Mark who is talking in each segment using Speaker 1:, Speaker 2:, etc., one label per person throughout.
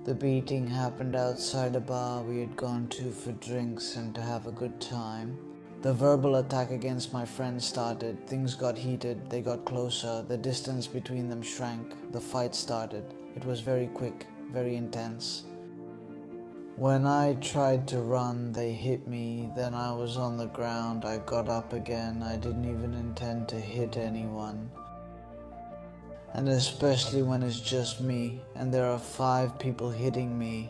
Speaker 1: The beating happened outside a bar we had gone to for drinks and to have a good time. The verbal attack against my friend started. Things got heated, they got closer, the distance between them shrank, the fight started. It was very quick, very intense. When I tried to run, they hit me, then I was on the ground, I got up again, I didn't even intend to hit anyone. And especially when it's just me, and there are 5 people hitting me.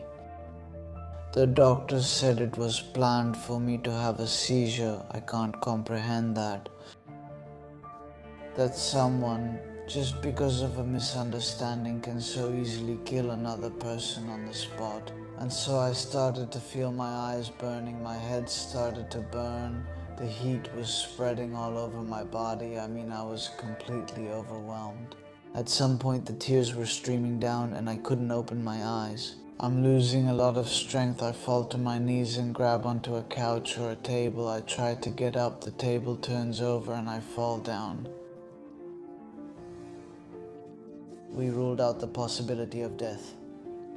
Speaker 1: The doctor said it was planned for me to have a seizure. I can't comprehend that. That someone, just because of a misunderstanding, can so easily kill another person on the spot. And so I started to feel my eyes burning, my head started to burn, the heat was spreading all over my body. I was completely overwhelmed. At some point the tears were streaming down and I couldn't open my eyes. I'm losing a lot of strength. I fall to my knees and grab onto a couch or a table. I try to get up, the table turns over and I fall down. We ruled out the possibility of death.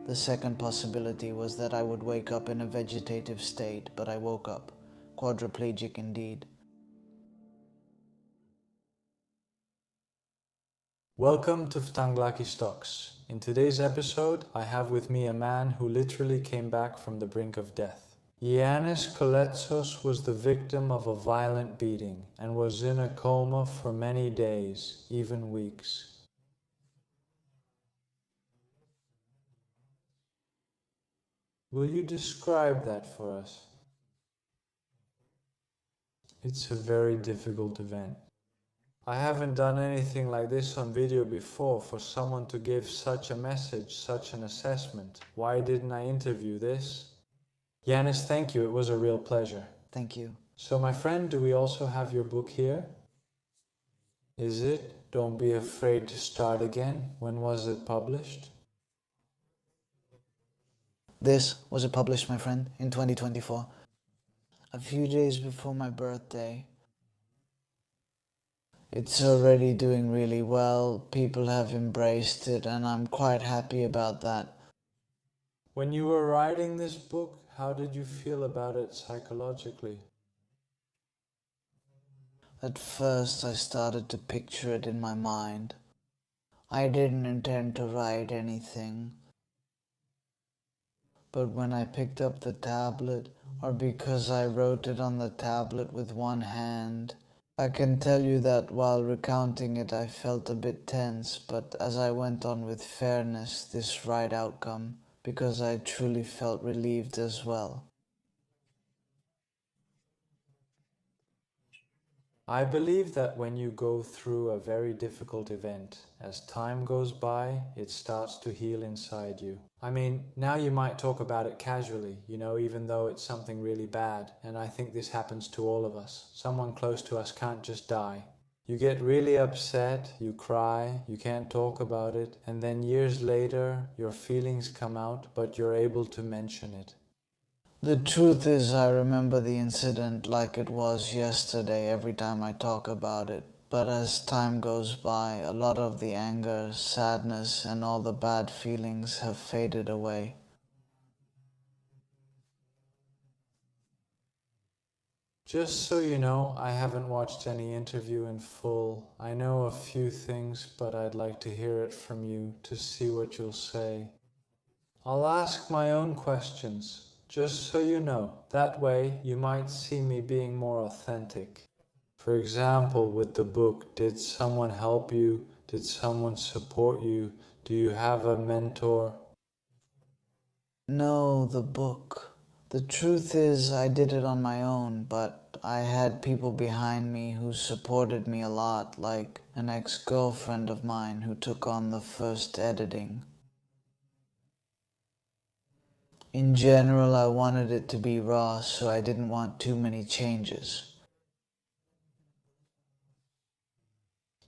Speaker 1: The second possibility was that I would wake up in a vegetative state, but I woke up, quadriplegic indeed.
Speaker 2: Welcome to FtaklakisTalks. In today's episode, I have with me a man who literally came back from the brink of death. Yannis Koletsos was the victim of a violent beating and was in a coma for many days, even weeks. Will you describe that for us? It's a very difficult event. I haven't done anything like this on video before. For someone to give such a message, such an assessment. Why didn't I interview this? Yannis, thank you. It was a real pleasure.
Speaker 1: Thank you.
Speaker 2: So my friend, do we also have your book here? Is it? Don't be afraid to start again. When was it published?
Speaker 1: This was it published, my friend, in 2024. A few days before my birthday. It's already doing really well. People have embraced it and I'm quite happy about that.
Speaker 2: When you were writing this book, how did you feel about it psychologically?
Speaker 1: At first I started to picture it in my mind. I didn't intend to write anything. But when I picked up the tablet, or because I wrote it on the tablet with one hand, I can tell you that while recounting it I felt a bit tense, but as I went on with fairness, this right outcome, because I truly felt relieved as well.
Speaker 2: I believe that when you go through a very difficult event, as time goes by, it starts to heal inside you. Now you might talk about it casually, even though it's something really bad, and I think this happens to all of us. Someone close to us can't just die. You get really upset, you cry, you can't talk about it, and then years later, your feelings come out, but you're able to mention it.
Speaker 1: The truth is, I remember the incident like it was yesterday every time I talk about it. But as time goes by, a lot of the anger, sadness, and all the bad feelings have faded away.
Speaker 2: Just so you know, I haven't watched any interview in full. I know a few things, but I'd like to hear it from you to see what you'll say. I'll ask my own questions. Just so you know, that way you might see me being more authentic. For example, with the book, did someone help you? Did someone support you? Do you have a mentor?
Speaker 1: No, the book. The truth is, I did it on my own, but I had people behind me who supported me a lot, like an ex-girlfriend of mine who took on the first editing. In general, I wanted it to be raw, so I didn't want too many changes.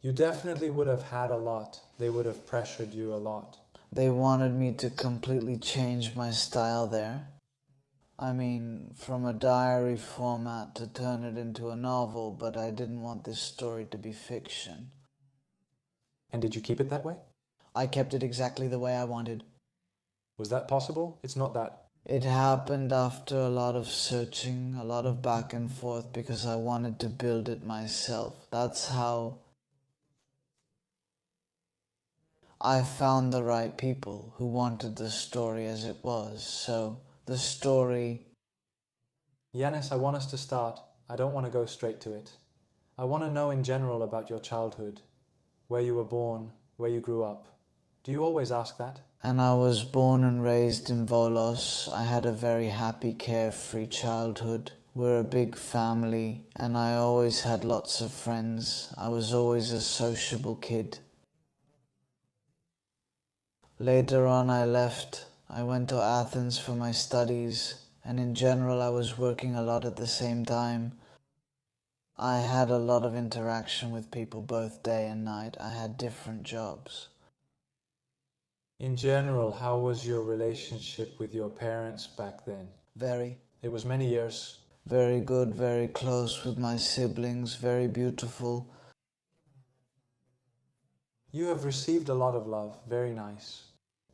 Speaker 2: You definitely would have had a lot. They would have pressured you a lot.
Speaker 1: They wanted me to completely change my style there. From a diary format to turn it into a novel, but I didn't want this story to be fiction.
Speaker 2: And did you keep it that way?
Speaker 1: I kept it exactly the way I wanted.
Speaker 2: Was that possible? It's not that.
Speaker 1: It happened after a lot of searching, a lot of back and forth because I wanted to build it myself. That's how I found the right people who wanted the story as it was. So the story...
Speaker 2: Yannis, I want us to start. I don't want to go straight to it. I want to know in general about your childhood, where you were born, where you grew up. Do you always ask that?
Speaker 1: And I was born and raised in Volos. I had a very happy, carefree childhood. We're a big family, and I always had lots of friends. I was always a sociable kid. Later on I left. I went to Athens for my studies, and in general I was working a lot at the same time. I had a lot of interaction with people both day and night. I had different jobs.
Speaker 2: In general, how was your relationship with your parents back then?
Speaker 1: Very.
Speaker 2: It was many years.
Speaker 1: Very good, very close with my siblings, very beautiful.
Speaker 2: You have received a lot of love. Very nice.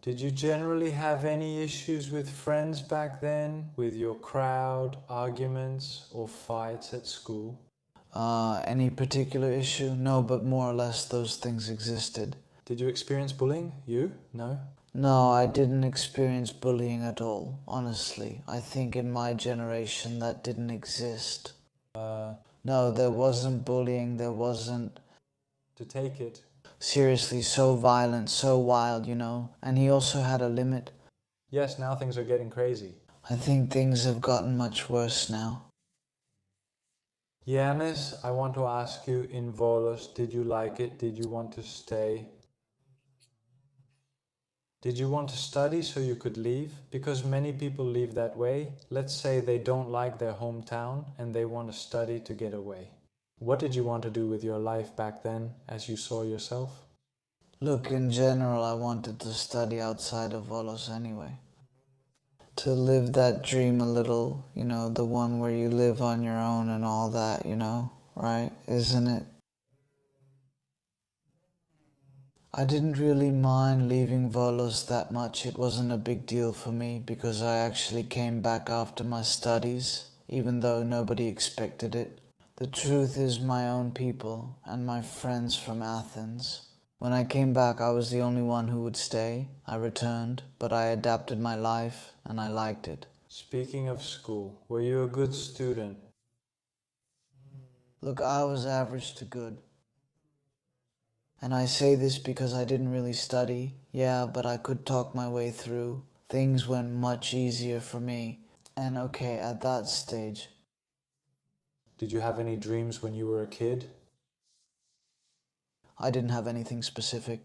Speaker 2: Did you generally have any issues with friends back then? With your crowd, arguments, or fights at school?
Speaker 1: Any particular issue? No, but more or less those things existed.
Speaker 2: Did you experience bullying? You? No?
Speaker 1: No, I didn't experience bullying at all, honestly. I think in my generation that didn't exist. No, there wasn't bullying, there wasn't...
Speaker 2: To take it.
Speaker 1: Seriously, so violent, so wild, you know. And he also had a limit.
Speaker 2: Yes, now things are getting crazy.
Speaker 1: I think things have gotten much worse now.
Speaker 2: Yannis, I want to ask you, in Volos, did you like it? Did you want to stay? Did you want to study so you could leave? Because many people leave that way. Let's say they don't like their hometown and they want to study to get away. What did you want to do with your life back then, as you saw yourself?
Speaker 1: Look, in general, I wanted to study outside of Volos anyway. To live that dream a little, you know, the one where you live on your own and all that, you know, right? Isn't it? I didn't really mind leaving Volos that much. It wasn't a big deal for me because I actually came back after my studies, even though nobody expected it. The truth is my own people and my friends from Athens. When I came back, I was the only one who would stay. I returned, but I adapted my life and I liked it.
Speaker 2: Speaking of school, were you a good student?
Speaker 1: Look, I was average to good. And I say this because I didn't really study. Yeah, but I could talk my way through. Things went much easier for me. And okay, at that stage,
Speaker 2: Did you have any dreams when you were a kid?
Speaker 1: I didn't have anything specific.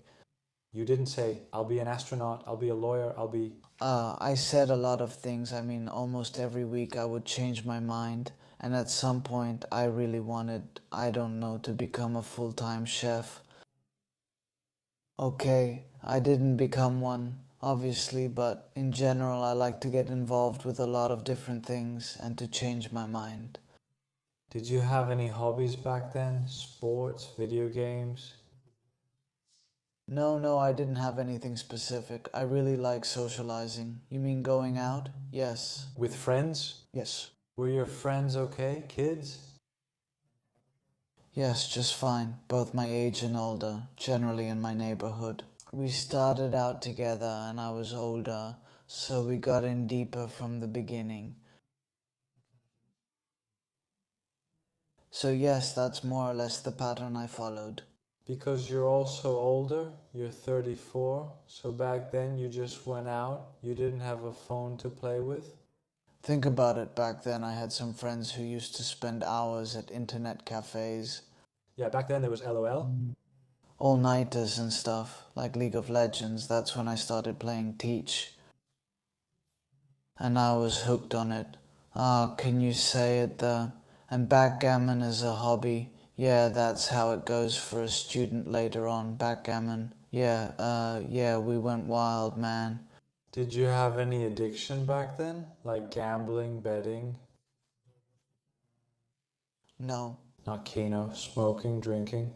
Speaker 2: You didn't say, I'll be an astronaut, I'll be a lawyer, I'll be...
Speaker 1: I said a lot of things. I mean, almost every week I would change my mind. And at some point I really wanted, I don't know, to become a full-time chef. Okay, I didn't become one, obviously, but in general I like to get involved with a lot of different things and to change my mind.
Speaker 2: Did you have any hobbies back then? Sports, video games?
Speaker 1: No, I didn't have anything specific. I really like socializing. You mean going out? Yes.
Speaker 2: With friends?
Speaker 1: Yes.
Speaker 2: Were your friends okay? Kids?
Speaker 1: Yes, just fine. Both my age and older, generally in my neighborhood. We started out together and I was older, so we got in deeper from the beginning. So yes, that's more or less the pattern I followed.
Speaker 2: Because you're also older, you're 34, so back then you just went out, you didn't have a phone to play with?
Speaker 1: Think about it, back then I had some friends who used to spend hours at internet cafes.
Speaker 2: Yeah, back then there was LOL.
Speaker 1: All-nighters and stuff, like League of Legends. That's when I started playing Teach. And I was hooked on it. Ah, can you say it there? And backgammon is a hobby. Yeah, that's how it goes for a student later on, backgammon. Yeah, we went wild, man.
Speaker 2: Did you have any addiction back then? Like gambling, betting?
Speaker 1: No.
Speaker 2: Not keno, smoking, drinking?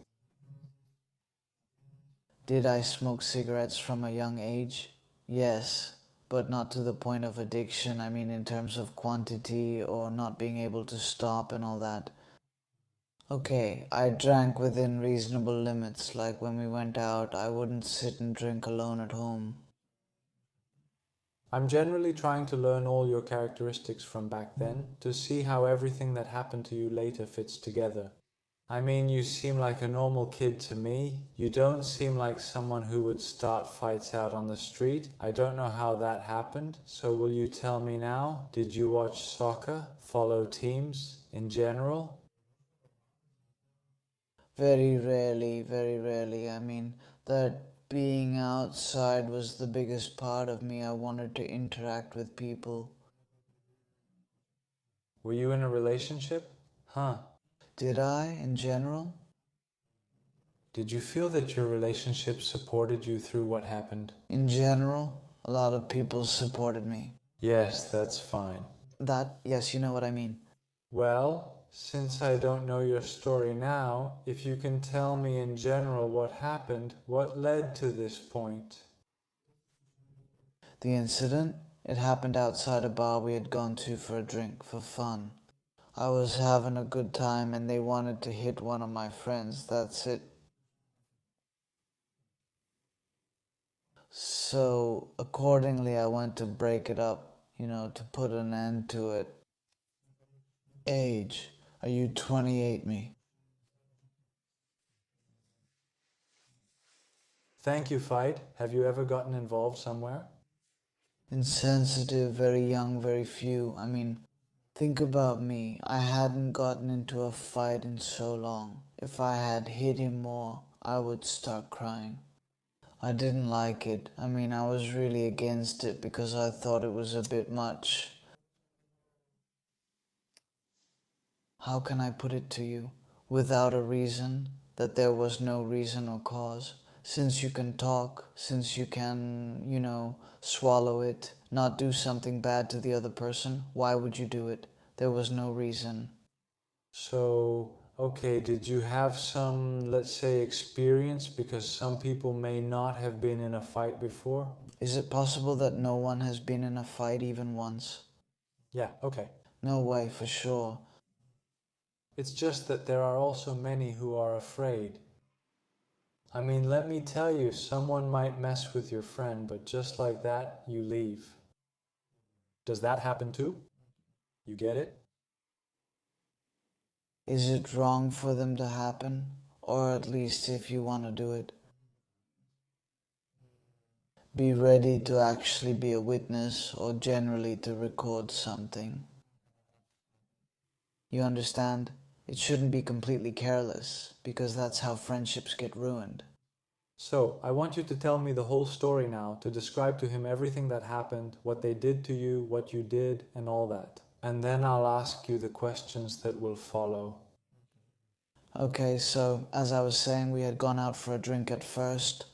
Speaker 1: Did I smoke cigarettes from a young age? Yes. but not to the point of addiction. I mean, in terms of quantity or not being able to stop and all that. Okay, I drank within reasonable limits, like when we went out, I wouldn't sit and drink alone at home.
Speaker 2: I'm generally trying to learn all your characteristics from back then to see how everything that happened to you later fits together. I mean, you seem like a normal kid to me. You don't seem like someone who would start fights out on the street. I don't know how that happened, so will you tell me now? Did you watch soccer? Follow teams in general?
Speaker 1: Very rarely, very rarely. I mean, that being outside was the biggest part of me. I wanted to interact with people.
Speaker 2: Were you in a relationship? Huh.
Speaker 1: Did I, in general?
Speaker 2: Did you feel that your relationship supported you through what happened?
Speaker 1: In general, a lot of people supported me.
Speaker 2: Yes, that's fine.
Speaker 1: Yes, you know what I mean.
Speaker 2: Well, since I don't know your story now, if you can tell me in general what happened, what led to this point?
Speaker 1: The incident, it happened outside a bar we had gone to for a drink, for fun. I was having a good time and they wanted to hit one of my friends, that's it. So, accordingly, I went to break it up, to put an end to it. Age, are you 28, me?
Speaker 2: Thank you, Fight. Have you ever gotten involved somewhere?
Speaker 1: Insensitive, very young, very few. I mean, think about me. I hadn't gotten into a fight in so long. If I had hit him more, I would start crying. I didn't like it. I mean, I was really against it because I thought it was a bit much. How can I put it to you? Without a reason, that there was no reason or cause. Since you can talk, since you can, swallow it, not do something bad to the other person, why would you do it? There was no reason.
Speaker 2: So, okay, did you have some, let's say, experience? Because some people may not have been in a fight before.
Speaker 1: Is it possible that no one has been in a fight even once?
Speaker 2: Yeah, okay.
Speaker 1: No way, for sure.
Speaker 2: It's just that there are also many who are afraid. I mean, let me tell you, someone might mess with your friend, but just like that, you leave. Does that happen too? You get it?
Speaker 1: Is it wrong for them to happen? Or at least if you want to do it, be ready to actually be a witness or generally to record something. You understand? It shouldn't be completely careless, because that's how friendships get ruined.
Speaker 2: So, I want you to tell me the whole story now, to describe to him everything that happened, what they did to you, what you did, and all that. And then I'll ask you the questions that will follow.
Speaker 1: Okay, so as I was saying, we had gone out for a drink at first.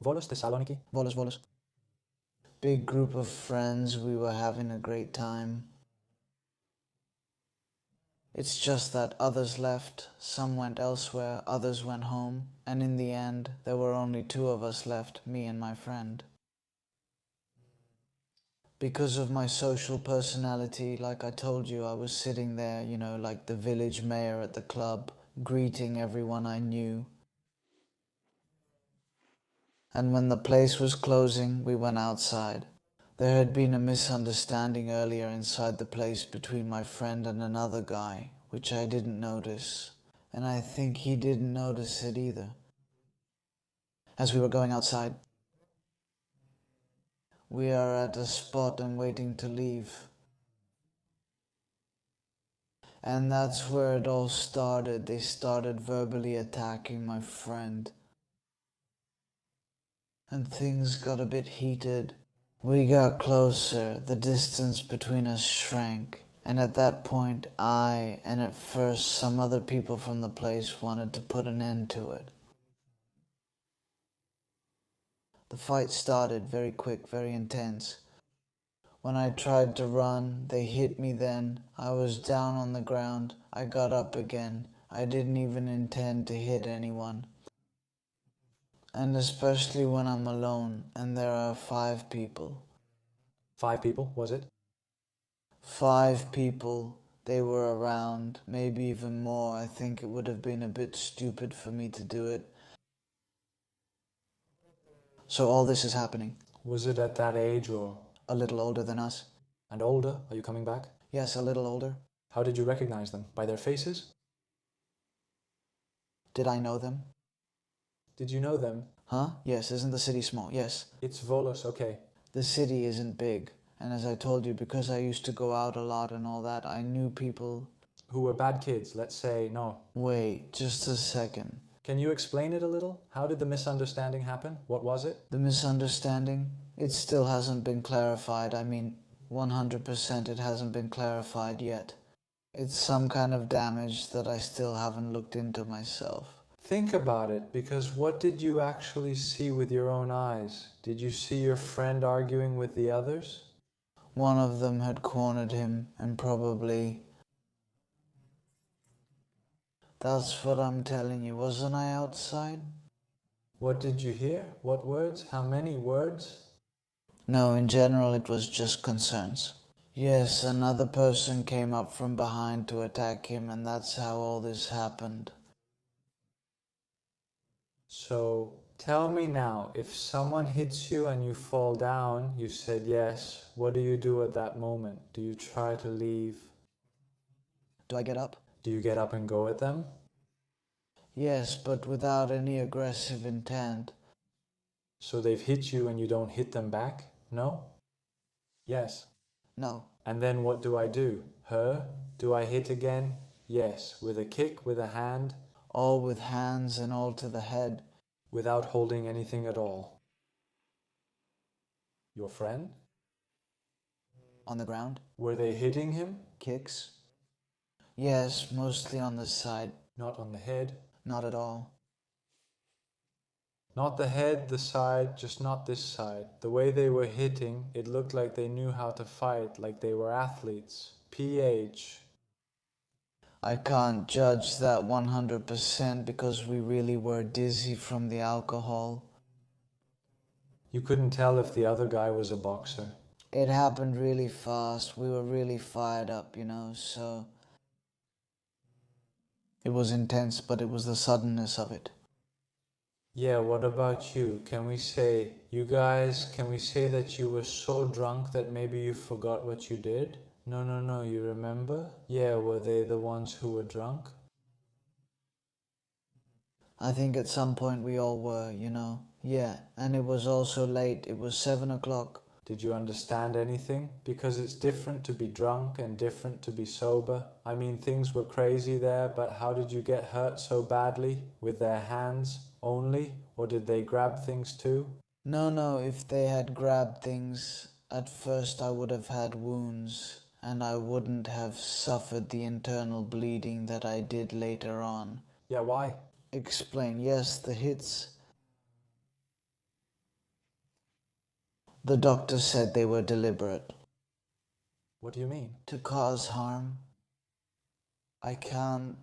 Speaker 2: Volos Thessaloniki?
Speaker 1: Volos. Big group of friends, we were having a great time. It's just that others left, some went elsewhere, others went home, and in the end, there were only two of us left, me and my friend. Because of my social personality, like I told you, I was sitting there, like the village mayor at the club, greeting everyone I knew. And when the place was closing, we went outside. There had been a misunderstanding earlier inside the place between my friend and another guy, which I didn't notice. And I think he didn't notice it either. As we were going outside, we are at a spot and waiting to leave. And that's where it all started. They started verbally attacking my friend. And things got a bit heated. We got closer, the distance between us shrank, and at that point I, and at first some other people from the place, wanted to put an end to it. The fight started very quick, very intense. When I tried to run, they hit me then. I was down on the ground. I got up again. I didn't even intend to hit anyone. And especially when I'm alone and there are 5 people.
Speaker 2: 5 people, was it?
Speaker 1: 5 people. They were around, maybe even more. I think it would have been a bit stupid for me to do it. So all this is happening.
Speaker 2: Was it at that age or?
Speaker 1: A little older than us.
Speaker 2: And older? Are you coming back?
Speaker 1: Yes, a little older.
Speaker 2: How did you recognize them? By their faces?
Speaker 1: Did I know them?
Speaker 2: Did you know them?
Speaker 1: Huh? Yes, isn't the city small? Yes.
Speaker 2: It's Volos, okay.
Speaker 1: The city isn't big. And as I told you, because I used to go out a lot and all that, I knew people.
Speaker 2: Who were bad kids, let's say, no.
Speaker 1: Wait, just a second.
Speaker 2: Can you explain it a little? How did the misunderstanding happen? What was it?
Speaker 1: The misunderstanding? It still hasn't been clarified. I mean, 100% it hasn't been clarified yet. It's some kind of damage that I still haven't looked into myself.
Speaker 2: Think about it, because what did you actually see with your own eyes? Did you see your friend arguing with the others?
Speaker 1: One of them had cornered him and probably... That's what I'm telling you. Wasn't I outside?
Speaker 2: What did you hear? What words? How many words?
Speaker 1: No, in general it was just concerns. Yes, another person came up from behind to attack him, and that's how all this happened.
Speaker 2: So, tell me now, if someone hits you and you fall down, you said yes, what do you do at that moment? Do you try to leave?
Speaker 1: Do I get up?
Speaker 2: Do you get up and go at them?
Speaker 1: Yes, but without any aggressive intent.
Speaker 2: So they've hit you and you don't hit them back? No? Yes.
Speaker 1: No.
Speaker 2: And then what do I do? Her? Do I hit again? Yes. With a kick, with a hand?
Speaker 1: All with hands and all to the head.
Speaker 2: Without holding anything at all. Your friend?
Speaker 1: On the ground?
Speaker 2: Were they hitting him?
Speaker 1: Kicks? Yes, mostly on the side.
Speaker 2: Not on the head?
Speaker 1: Not at all.
Speaker 2: Not the head, the side, just not this side. The way they were hitting, it looked like they knew how to fight, like they were athletes. PH.
Speaker 1: I can't judge that 100% because we really were dizzy from the alcohol.
Speaker 2: You couldn't tell if the other guy was a boxer.
Speaker 1: It happened really fast. We were really fired up, so... It was intense, but it was the suddenness of it.
Speaker 2: Yeah, what about you? Can we say that you were so drunk that maybe you forgot what you did? No, you remember? Yeah, were they the ones who were drunk?
Speaker 1: I think at some point we all were, Yeah, and it was also late. It was 7 o'clock.
Speaker 2: Did you understand anything? Because it's different to be drunk and different to be sober. I mean, things were crazy there, but how did you get hurt so badly? With their hands only? Or did they grab things too?
Speaker 1: No, if they had grabbed things, at first I would have had wounds, and I wouldn't have suffered the internal bleeding that I did later on.
Speaker 2: Yeah, why?
Speaker 1: Explain. Yes, the hits. The doctor said they were deliberate.
Speaker 2: What do you mean?
Speaker 1: To cause harm. I can't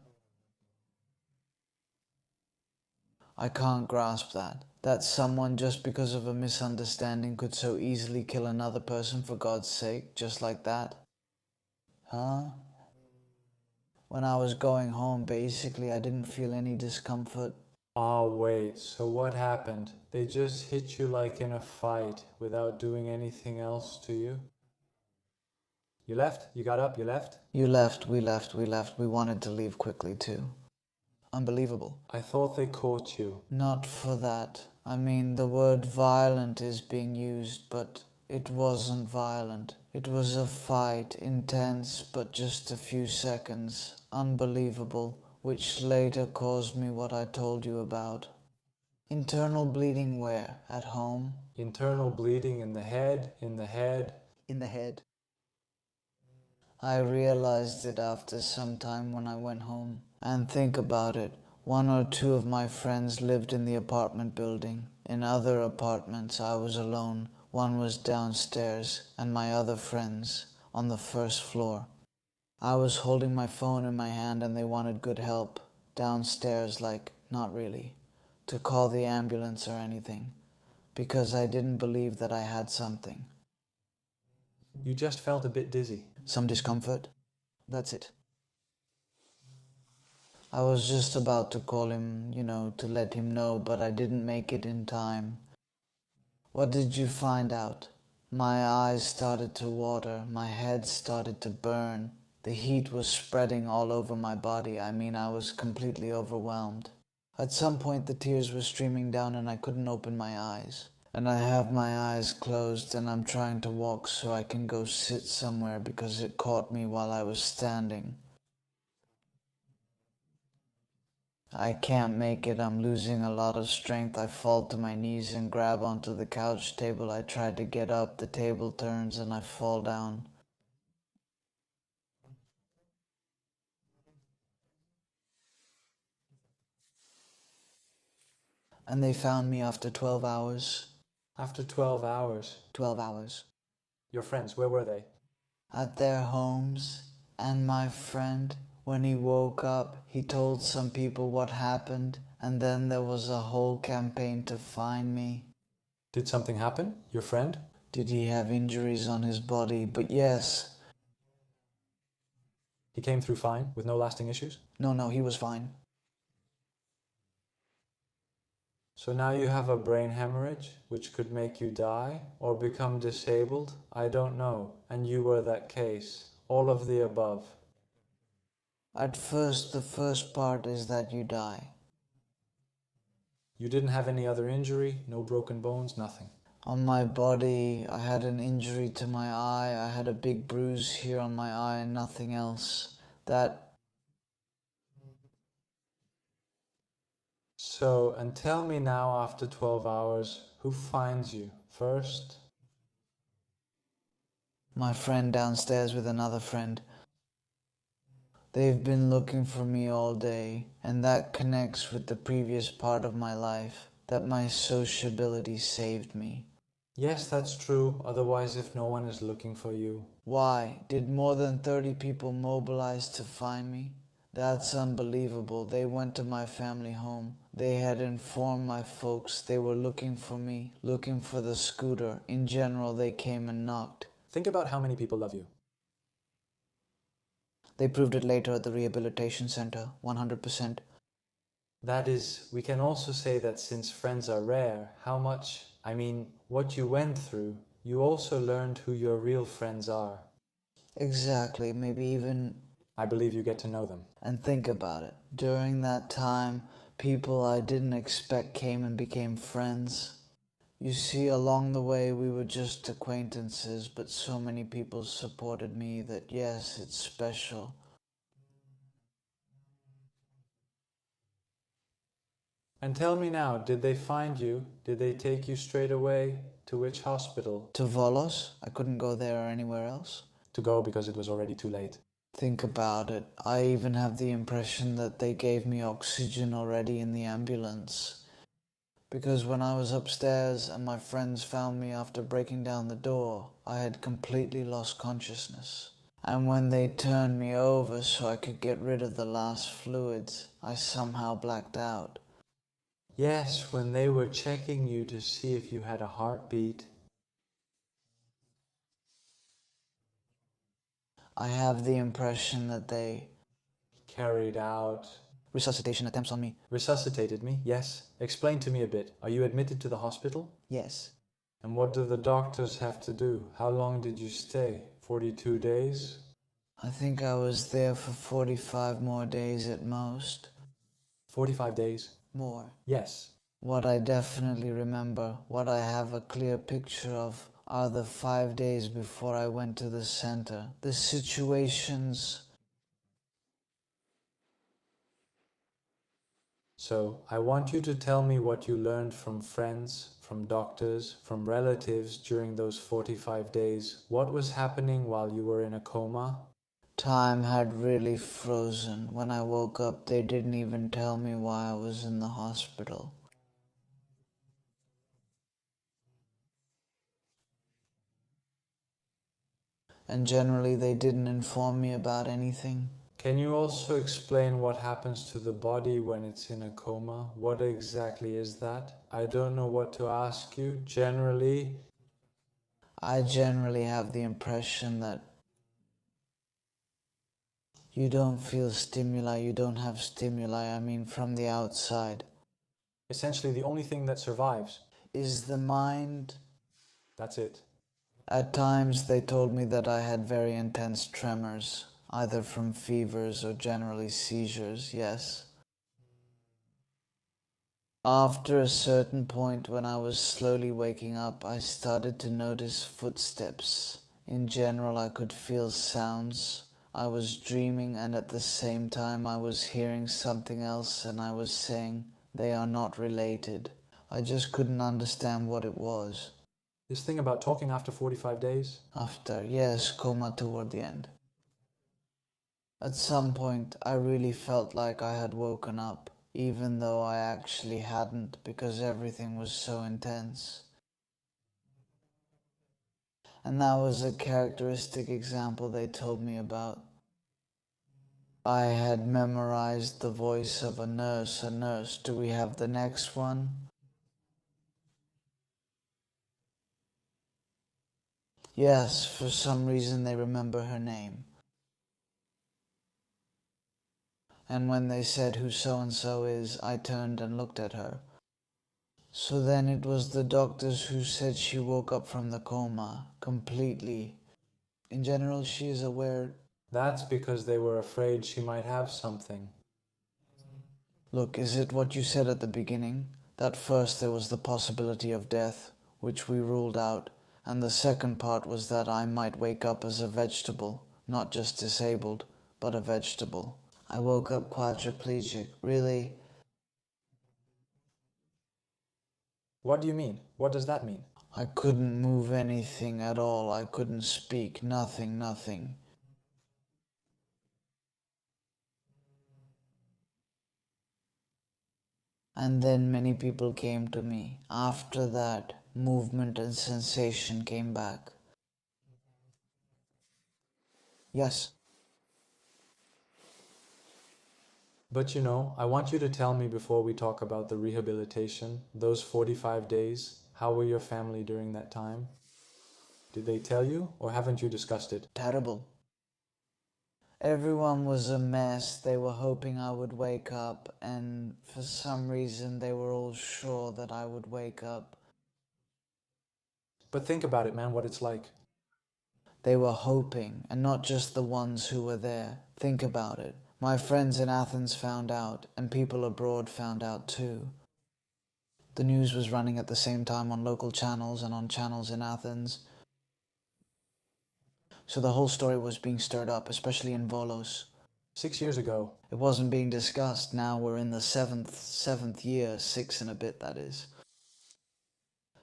Speaker 1: grasp that. That someone, just because of a misunderstanding, could so easily kill another person for God's sake, just like that. Huh? When I was going home, basically, I didn't feel any discomfort.
Speaker 2: Oh, wait, so what happened? They just hit you like in a fight without doing anything else to you? You left? You got up? You left?
Speaker 1: You left, we left. We wanted to leave quickly too. Unbelievable.
Speaker 2: I thought they caught you.
Speaker 1: Not for that. I mean, the word violent is being used, but it wasn't violent. It was a fight, intense, but just a few seconds. Unbelievable. Which later caused me what I told you about. Internal bleeding where? At home?
Speaker 2: Internal bleeding in the head, in the head.
Speaker 1: In the head. I realized it after some time when I went home. And think about it. 1 or 2 of my friends lived in the apartment building. In other apartments I was alone. One was downstairs, and my other friends on the first floor. I was holding my phone in my hand and they wanted good help. Downstairs, not really. To call the ambulance or anything. Because I didn't believe that I had something.
Speaker 2: You just felt a bit dizzy.
Speaker 1: Some discomfort. That's it. I was just about to call him, to let him know, but I didn't make it in time. What did you find out? My eyes started to water, my head started to burn. The heat was spreading all over my body. I was completely overwhelmed. At some point the tears were streaming down and I couldn't open my eyes. And I have my eyes closed and I'm trying to walk so I can go sit somewhere because it caught me while I was standing. I can't make it. I'm losing a lot of strength. I fall to my knees and grab onto the couch table. I try to get up. The table turns and I fall down. And they found me after 12 hours.
Speaker 2: After 12 hours.
Speaker 1: 12 hours.
Speaker 2: Your friends, where were they?
Speaker 1: At their homes. And my friend, when he woke up, he told some people what happened. And then there was a whole campaign to find me.
Speaker 2: Did something happen? Your friend?
Speaker 1: Did he have injuries on his body? But yes.
Speaker 2: He came through fine, with no lasting issues?
Speaker 1: No, he was fine.
Speaker 2: So now you have a brain hemorrhage, which could make you die, or become disabled? I don't know. And you were that case. All of the above.
Speaker 1: At first, the first part is that you die.
Speaker 2: You didn't have any other injury, no broken bones, nothing.
Speaker 1: On my body, I had an injury to my eye. I had a big bruise here on my eye and nothing else.
Speaker 2: So, and tell me now after 12 hours, who finds you first?
Speaker 1: My friend downstairs with another friend. They've been looking for me all day, and that connects with the previous part of my life, that my sociability saved me.
Speaker 2: Yes, that's true. Otherwise, if no one is looking for you.
Speaker 1: Why? Did more than 30 people mobilize to find me? That's unbelievable. They went to my family home. They had informed my folks they were looking for me, looking for the scooter. In general, they came and knocked.
Speaker 2: Think about how many people love you.
Speaker 1: They proved it later at the Rehabilitation Center, 100%.
Speaker 2: That is, we can also say that since friends are rare, what you went through, you also learned who your real friends are.
Speaker 1: Exactly, maybe even...
Speaker 2: I believe you get to know them.
Speaker 1: And think about it. During that time, people I didn't expect came and became friends. You see, along the way we were just acquaintances, but so many people supported me that yes, it's special.
Speaker 2: And tell me now, did they find you? Did they take you straight away? To which hospital?
Speaker 1: To Volos? I couldn't go there or anywhere else.
Speaker 2: To go because it was already too late.
Speaker 1: Think about it. I even have the impression that they gave me oxygen already in the ambulance. Because when I was upstairs and my friends found me after breaking down the door, I had completely lost consciousness. And when they turned me over so I could get rid of the last fluids, I somehow blacked out.
Speaker 2: Yes, when they were checking you to see if you had a heartbeat.
Speaker 1: I have the impression that they
Speaker 2: carried out
Speaker 1: resuscitation attempts on me.
Speaker 2: Resuscitated me, yes. Explain to me a bit. Are you admitted to the hospital?
Speaker 1: Yes.
Speaker 2: And what do the doctors have to do? How long did you stay? 42 days?
Speaker 1: I think I was there for 45 more days at most.
Speaker 2: 45 days?
Speaker 1: More.
Speaker 2: Yes.
Speaker 1: What I definitely remember, what I have a clear picture of, are the 5 days before I went to the center. The situations.
Speaker 2: So, I want you to tell me what you learned from friends, from doctors, from relatives during those 45 days. What was happening while you were in a coma?
Speaker 1: Time had really frozen. When I woke up, they didn't even tell me why I was in the hospital. And generally, they didn't inform me about anything.
Speaker 2: Can you also explain what happens to the body when it's in a coma? What exactly is that? I don't know what to ask you. Generally,
Speaker 1: I generally have the impression that you don't feel stimuli, you don't have stimuli, I mean from the outside.
Speaker 2: Essentially, the only thing that survives.
Speaker 1: Is the mind.
Speaker 2: That's it.
Speaker 1: At times they told me that I had very intense tremors, either from fevers or generally seizures, yes. After a certain point when I was slowly waking up, I started to notice footsteps. In general, I could feel sounds. I was dreaming, and at the same time I was hearing something else, and I was saying, they are not related. I just couldn't understand what it was.
Speaker 2: This thing about talking after 45 days?
Speaker 1: After, yes, coma toward the end. At some point, I really felt like I had woken up, even though I actually hadn't, because everything was so intense. And that was a characteristic example they told me about. I had memorized the voice of a nurse. Do we have the next one? Yes, for some reason they remember her name. And when they said who so-and-so is, I turned and looked at her. So then it was the doctors who said she woke up from the coma, completely. In general, she is aware.
Speaker 2: That's because they were afraid she might have something.
Speaker 1: Look, is it what you said at the beginning? That first there was the possibility of death, which we ruled out, and the second part was that I might wake up as a vegetable, not just disabled, but a vegetable. I woke up quadriplegic, really.
Speaker 2: What do you mean? What does that mean?
Speaker 1: I couldn't move anything at all. I couldn't speak, nothing. And then many people came to me. After that, movement and sensation came back. Yes.
Speaker 2: But you know, I want you to tell me before we talk about the rehabilitation, those 45 days, how were your family during that time? Did they tell you, or haven't you discussed it?
Speaker 1: Terrible. Everyone was a mess. They were hoping I would wake up, and for some reason they were all sure that I would wake up.
Speaker 2: But think about it, man, what it's like.
Speaker 1: They were hoping, and not just the ones who were there. Think about it. My friends in Athens found out, and people abroad found out too. The news was running at the same time on local channels and on channels in Athens. So the whole story was being stirred up, especially in Volos.
Speaker 2: 6 years ago.
Speaker 1: It wasn't being discussed. Now we're in the seventh year, 6 and a bit, that is.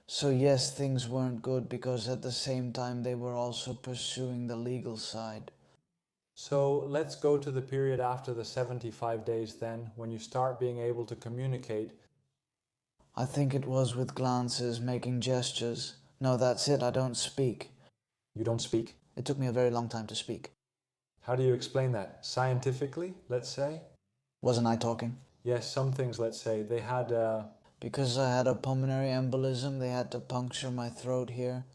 Speaker 1: So yes, things weren't good because at the same time they were also pursuing the legal side.
Speaker 2: So let's go to the period after the 75 days then, when you start being able to communicate.
Speaker 1: I think it was with glances, making gestures. No, that's it, I don't speak.
Speaker 2: You don't speak?
Speaker 1: It took me a very long time to speak.
Speaker 2: How do you explain that? Scientifically, let's say?
Speaker 1: Wasn't I talking?
Speaker 2: Yes, some things, let's say. They had
Speaker 1: Because I had a pulmonary embolism, they had to puncture my throat here.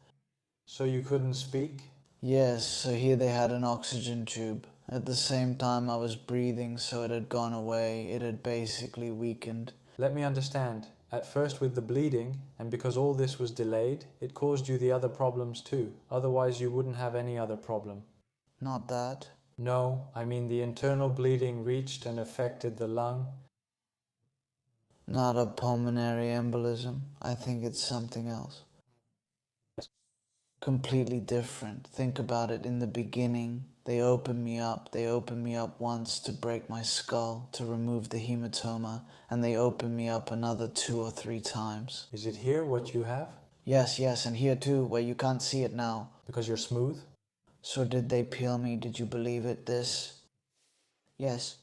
Speaker 2: So you couldn't speak?
Speaker 1: Yes, so here they had an oxygen tube. At the same time I was breathing, so it had gone away. It had basically weakened.
Speaker 2: Let me understand. At first with the bleeding, and because all this was delayed, it caused you the other problems too. Otherwise you wouldn't have any other problem.
Speaker 1: Not that.
Speaker 2: No, I mean the internal bleeding reached and affected the lung.
Speaker 1: Not a pulmonary embolism. I think it's something else. Completely different. Think about it. In the beginning, they opened me up. They opened me up once to break my skull, to remove the hematoma, and they opened me up another 2 or 3 times.
Speaker 2: Is it here what you have?
Speaker 1: Yes, and here too, where you can't see it now.
Speaker 2: Because you're smooth?
Speaker 1: So did they peel me? Did you believe it, this? Yes.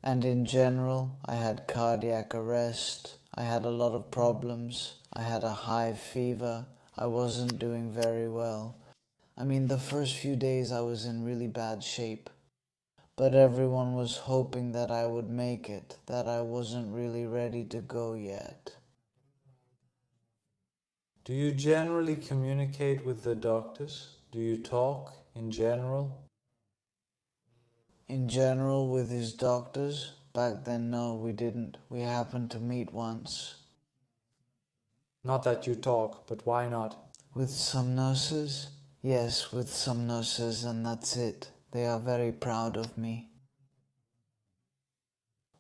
Speaker 1: And in general, I had cardiac arrest. I had a lot of problems. I had a high fever. I wasn't doing very well. I mean, the first few days I was in really bad shape. But everyone was hoping that I would make it, that I wasn't really ready to go yet.
Speaker 2: Do you generally communicate with the doctors? Do you talk in general?
Speaker 1: In general, with his doctors? Back then, no, we didn't. We happened to meet once.
Speaker 2: Not that you talk, but why not?
Speaker 1: With some nurses? Yes, with some nurses, and that's it. They are very proud of me.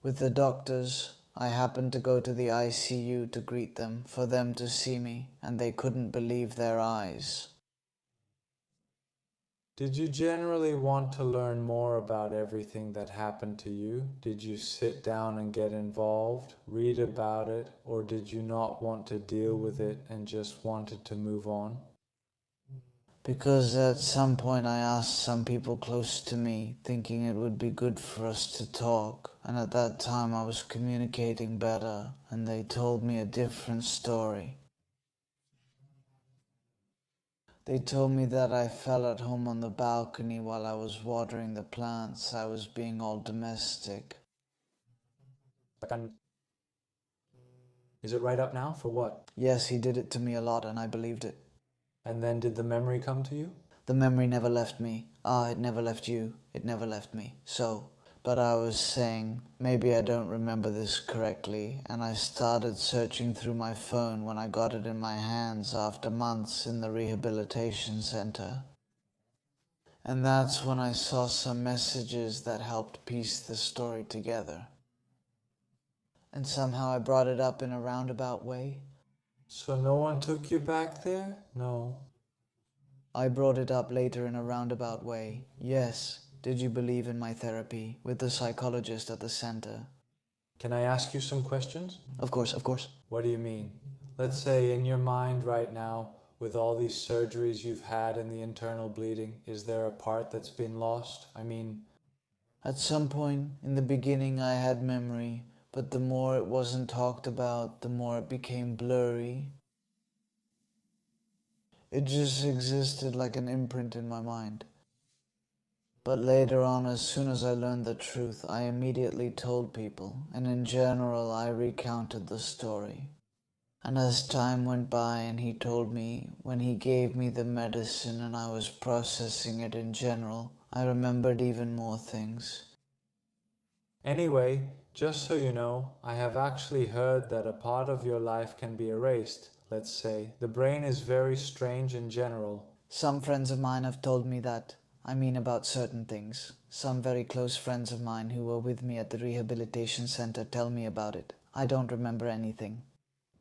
Speaker 1: With the doctors, I happened to go to the ICU to greet them, for them to see me, and they couldn't believe their eyes.
Speaker 2: Did you generally want to learn more about everything that happened to you? Did you sit down and get involved, read about it, or did you not want to deal with it and just wanted to move on?
Speaker 1: Because at some point I asked some people close to me, thinking it would be good for us to talk, and at that time I was communicating better, and they told me a different story. They told me that I fell at home on the balcony while I was watering the plants. I was being all domestic.
Speaker 2: Is it right up now? For what?
Speaker 1: Yes, he did it to me a lot, and I believed it.
Speaker 2: And then did the memory come to you?
Speaker 1: The memory never left me. It never left you. It never left me. But I was saying, maybe I don't remember this correctly, and I started searching through my phone when I got it in my hands after months in the rehabilitation center. And that's when I saw some messages that helped piece the story together. And somehow I brought it up in a roundabout way.
Speaker 2: So no one took you back there? No.
Speaker 1: I brought it up later in a roundabout way. Yes. Did you believe in my therapy with the psychologist at the center?
Speaker 2: Can I ask you some questions?
Speaker 1: Of course, of course.
Speaker 2: What do you mean? Let's say in your mind right now, with all these surgeries you've had and the internal bleeding, is there a part that's been lost?
Speaker 1: At some point in the beginning I had memory, but the more it wasn't talked about, the more it became blurry. It just existed like an imprint in my mind. But later on, as soon as I learned the truth, I immediately told people, and in general I recounted the story. And as time went by and he told me, when he gave me the medicine and I was processing it in general, I remembered even more things.
Speaker 2: Anyway, just so you know, I have actually heard that a part of your life can be erased, let's say. The brain is very strange in general.
Speaker 1: Some friends of mine have told me that. About certain things. Some very close friends of mine who were with me at the rehabilitation center tell me about it. I don't remember anything.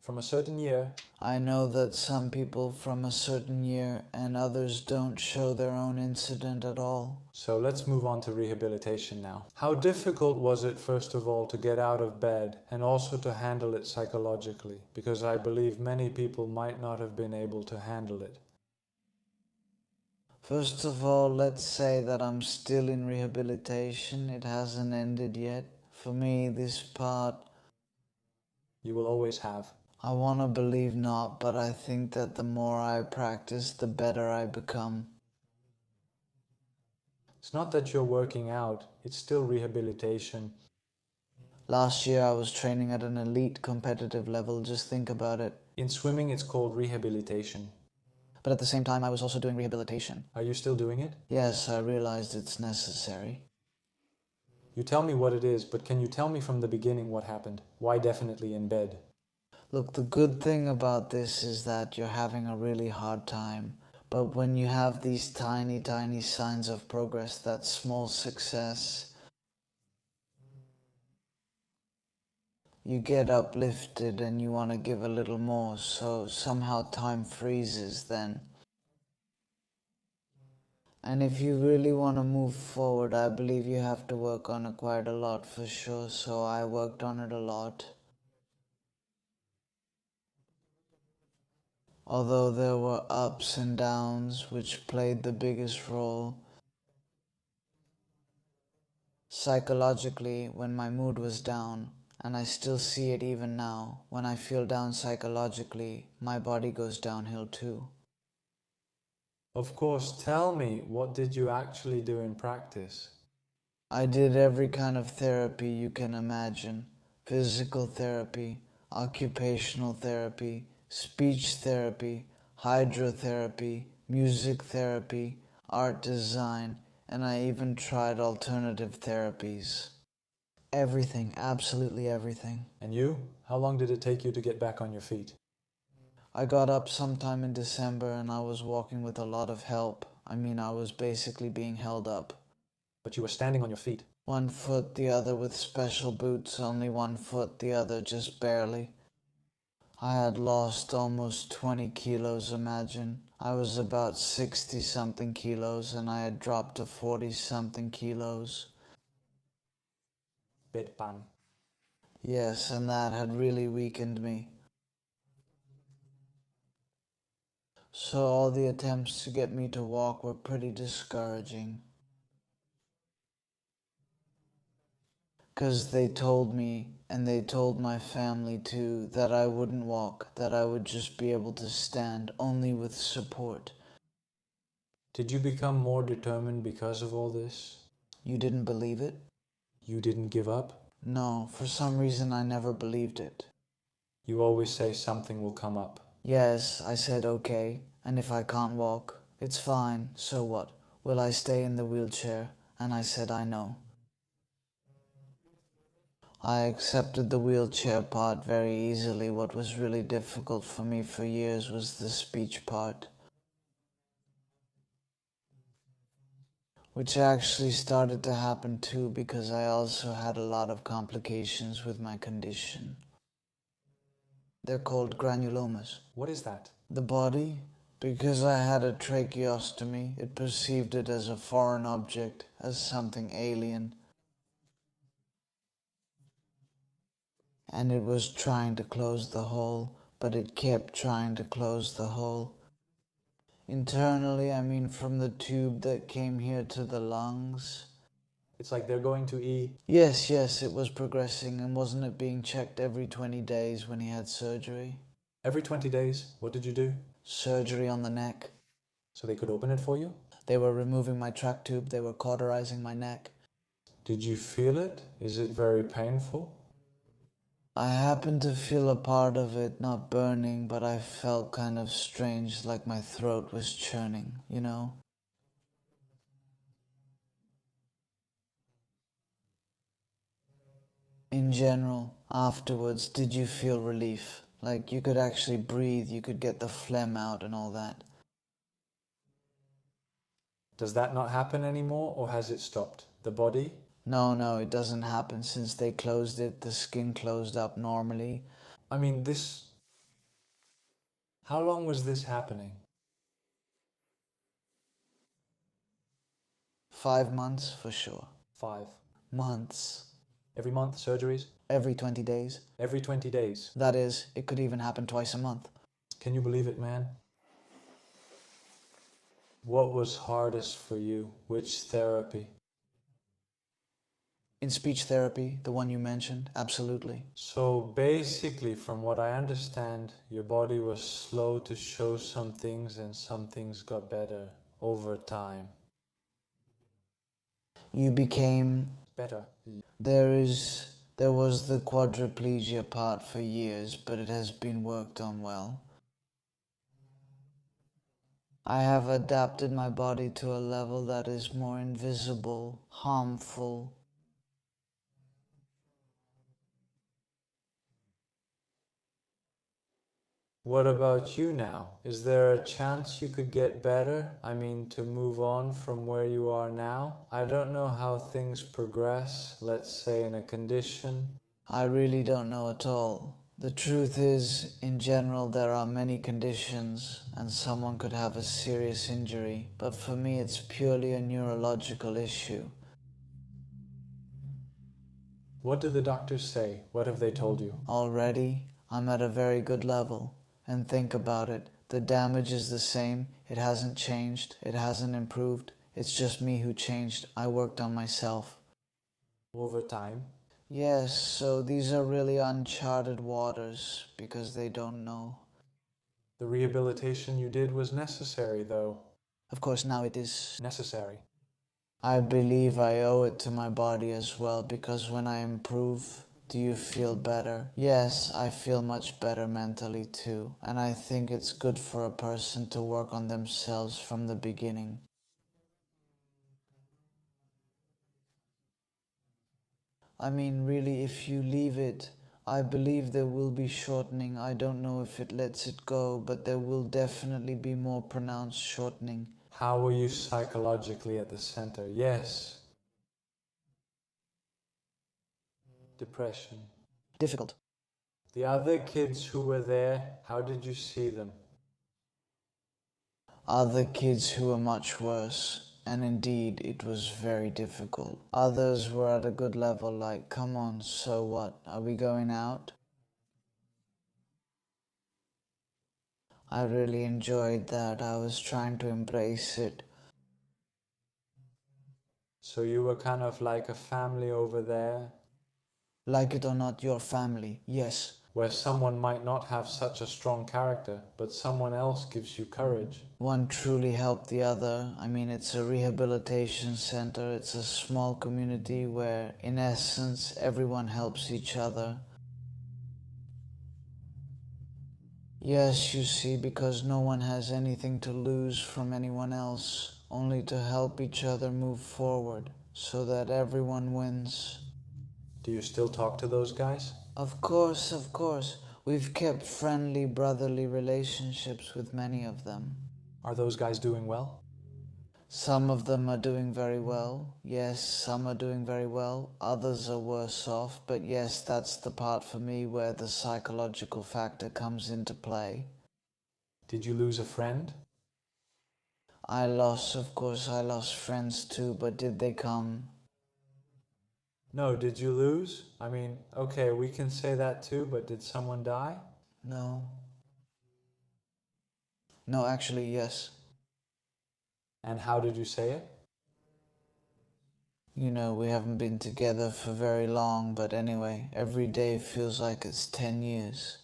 Speaker 2: From a certain year?
Speaker 1: I know that some people from a certain year and others don't show their own incident at all.
Speaker 2: So let's move on to rehabilitation now. How difficult was it, first of all, to get out of bed and also to handle it psychologically? Because I believe many people might not have been able to handle it.
Speaker 1: First of all, let's say that I'm still in rehabilitation. It hasn't ended yet. For me, this part...
Speaker 2: You will always have.
Speaker 1: I want to believe not, but I think that the more I practice, the better I become.
Speaker 2: It's not that you're working out, it's still rehabilitation.
Speaker 1: Last year I was training at an elite competitive level, just think about it.
Speaker 2: In swimming it's called rehabilitation.
Speaker 1: But at the same time I was also doing rehabilitation.
Speaker 2: Are you still doing it?
Speaker 1: Yes, I realized it's necessary.
Speaker 2: You tell me what it is, but can you tell me from the beginning what happened? Why definitely in bed?
Speaker 1: Look, the good thing about this is that you're having a really hard time. But when you have these tiny, tiny signs of progress, that small success, you get uplifted and you want to give a little more, so somehow time freezes then. And if you really want to move forward, I believe you have to work on it quite a lot for sure, so I worked on it a lot. Although there were ups and downs which played the biggest role. Psychologically, when my mood was down, and I still see it even now, when I feel down psychologically, my body goes downhill too.
Speaker 2: Of course, tell me, what did you actually do in practice?
Speaker 1: I did every kind of therapy you can imagine. Physical therapy, occupational therapy, speech therapy, hydrotherapy, music therapy, art design, and I even tried alternative therapies. Everything, absolutely everything.
Speaker 2: And you? How long did it take you to get back on your feet?
Speaker 1: I got up sometime in December and I was walking with a lot of help. I mean, I was basically being held up.
Speaker 2: But you were standing on your feet.
Speaker 1: One foot, the other with special boots, only one foot, the other just barely. I had lost almost 20 kilos, imagine. I was about 60 something kilos and I had dropped to 40 something kilos.
Speaker 2: Bedpan.
Speaker 1: Yes, and that had really weakened me. So all the attempts to get me to walk were pretty discouraging. 'Cause they told me, and they told my family too, that I wouldn't walk, that I would just be able to stand, only with support.
Speaker 2: Did you become more determined because of all this?
Speaker 1: You didn't believe it?
Speaker 2: You didn't give up?
Speaker 1: No, for some reason I never believed it.
Speaker 2: You always say something will come up.
Speaker 1: Yes, I said okay, and if I can't walk, it's fine, so what? Will I stay in the wheelchair? And I said I know. I accepted the wheelchair part very easily. What was really difficult for me for years was the speech part, which actually started to happen too because I also had a lot of complications with my condition. They're called granulomas.
Speaker 2: What is that?
Speaker 1: The body, because I had a tracheostomy, it perceived it as a foreign object, as something alien. And it was trying to close the hole, but it kept trying to close the hole. Internally, I mean from the tube that came here to the lungs.
Speaker 2: It's like they're going to
Speaker 1: Yes, it was progressing, and wasn't it being checked every 20 days when he had surgery?
Speaker 2: Every 20 days? What did you do?
Speaker 1: Surgery on the neck.
Speaker 2: So they could open it for you?
Speaker 1: They were removing my track tube, they were cauterizing my neck.
Speaker 2: Did you feel it? Is it very painful?
Speaker 1: I happened to feel a part of it, not burning, but I felt kind of strange, like my throat was churning, you know? In general, afterwards, did you feel relief? Like you could actually breathe, you could get the phlegm out and all that?
Speaker 2: Does that not happen anymore, or has it stopped? The body?
Speaker 1: No, it doesn't happen since they closed it. The skin closed up normally.
Speaker 2: I mean, this... How long was this happening?
Speaker 1: 5 months for sure.
Speaker 2: 5.
Speaker 1: Months.
Speaker 2: Every month, surgeries?
Speaker 1: Every 20 days.
Speaker 2: Every 20 days.
Speaker 1: That is, it could even happen twice a month.
Speaker 2: Can you believe it, man? What was hardest for you? Which therapy?
Speaker 1: In speech therapy, the one you mentioned, absolutely.
Speaker 2: So basically, from what I understand, your body was slow to show some things and some things got better over time.
Speaker 1: You became
Speaker 2: Better.
Speaker 1: There was the quadriplegia part for years, but it has been worked on well. I have adapted my body to a level that is more invisible, harmful.
Speaker 2: What about you now? Is there a chance you could get better? I mean, to move on from where you are now? I don't know how things progress, let's say in a condition.
Speaker 1: I really don't know at all. The truth is, in general, there are many conditions, and someone could have a serious injury, but for me it's purely a neurological issue.
Speaker 2: What do the doctors say? What have they told you?
Speaker 1: Already, I'm at a very good level. And think about it, the damage is the same, it hasn't changed, it hasn't improved, it's just me who changed, I worked on myself.
Speaker 2: Over time?
Speaker 1: Yes, so these are really uncharted waters, because they don't know.
Speaker 2: The rehabilitation you did was necessary, though.
Speaker 1: Of course, now it is
Speaker 2: Necessary.
Speaker 1: I believe I owe it to my body as well, because when I improve, Do you feel better? Yes, I feel much better mentally too, and I think it's good for a person to work on themselves from the beginning. I mean, really, if you leave it, I believe there will be shortening. I don't know if it lets it go, but there will definitely be more pronounced shortening.
Speaker 2: How were you psychologically at the center? Yes. Depression.
Speaker 1: Difficult.
Speaker 2: The other kids who were there, how did you see them?
Speaker 1: Other kids who were much worse, and indeed it was very difficult. Others were at a good level, like, come on, so what? Are we going out? I really enjoyed that. I was trying to embrace it.
Speaker 2: So you were kind of like a family over there,
Speaker 1: Like it or not, your family, yes.
Speaker 2: where someone might not have such a strong character, but someone else gives you courage.
Speaker 1: One truly helped the other. I mean, it's a rehabilitation center. It's a small community where, in essence, everyone helps each other. Yes, you see, because no one has anything to lose from anyone else, only to help each other move forward, so that everyone wins.
Speaker 2: Do you still talk to those guys?
Speaker 1: Of course, of course. We've kept friendly, brotherly relationships with many of them.
Speaker 2: Are those guys doing well?
Speaker 1: Some of them are doing very well. Yes, some are doing very well. Others are worse off. But yes, that's the part for me where the psychological factor comes into play.
Speaker 2: Did you lose a friend?
Speaker 1: Of course, I lost friends too, but did they come?
Speaker 2: No, did you lose? I mean, okay, we can say that too, but did someone die?
Speaker 1: No. No, actually, yes.
Speaker 2: And how did you say it?
Speaker 1: You know, we haven't been together for very long, but anyway, every day feels like it's 10 years.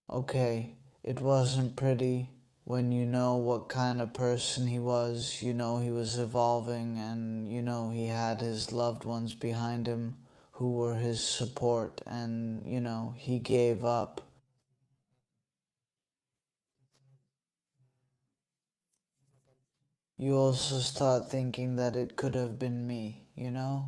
Speaker 1: Okay, it wasn't pretty. When you know what kind of person he was, you know he was evolving, and you know he had his loved ones behind him who were his support, and you know he gave up. You also start thinking that it could have been me, you know?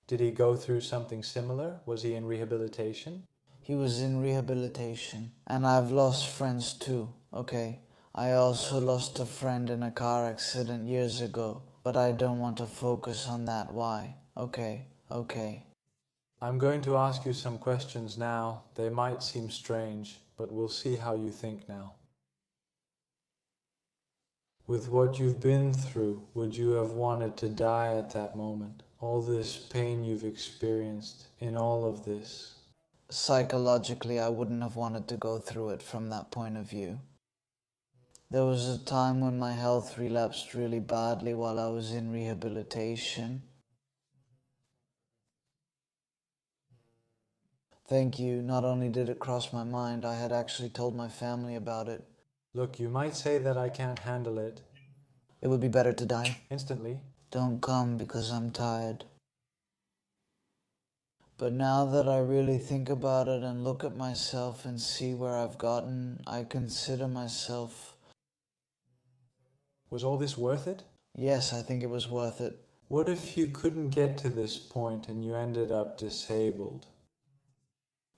Speaker 2: Did he go through something similar? Was he in rehabilitation?
Speaker 1: He was in rehabilitation, and I've lost friends too, okay? I also lost a friend in a car accident years ago, but I don't want to focus on that. Why? Okay.
Speaker 2: I'm going to ask you some questions now. They might seem strange, but we'll see how you think now. With what you've been through, would you have wanted to die at that moment? All this pain you've experienced in all of this.
Speaker 1: Psychologically, I wouldn't have wanted to go through it from that point of view. There was a time when my health relapsed really badly while I was in rehabilitation. Thank you. Not only did it cross my mind, I had actually told my family about it.
Speaker 2: Look, you might say that I can't handle it
Speaker 1: It would be better to die.
Speaker 2: instantly.
Speaker 1: Don't come because I'm tired. But now that I really think about it and look at myself and see where I've gotten, I consider myself...
Speaker 2: Was all this worth it?
Speaker 1: Yes, I think it was worth it.
Speaker 2: What if you couldn't get to this point and you ended up disabled?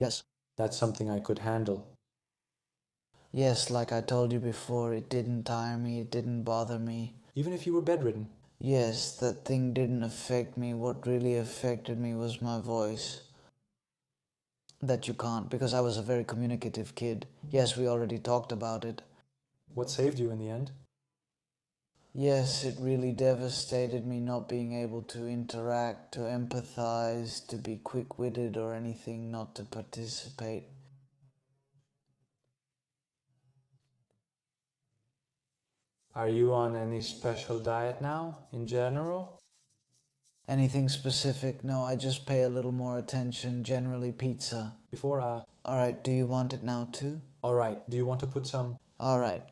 Speaker 1: Yes.
Speaker 2: That's something I could handle.
Speaker 1: Yes, like I told you before, it didn't tire me, it didn't bother me.
Speaker 2: Even if you were bedridden?
Speaker 1: Yes, that thing didn't affect me. What really affected me was my voice. That you can't, because I was a very communicative kid. Yes, we already talked about it.
Speaker 2: What saved you in the end?
Speaker 1: Yes, it really devastated me not being able to interact, to empathize, to be quick-witted or anything, not to participate.
Speaker 2: Are you on any special diet now, in general?
Speaker 1: Anything specific? No, I just pay a little more attention, generally pizza. Alright, do you want it now too?
Speaker 2: Alright, do you want to put some?
Speaker 1: Alright.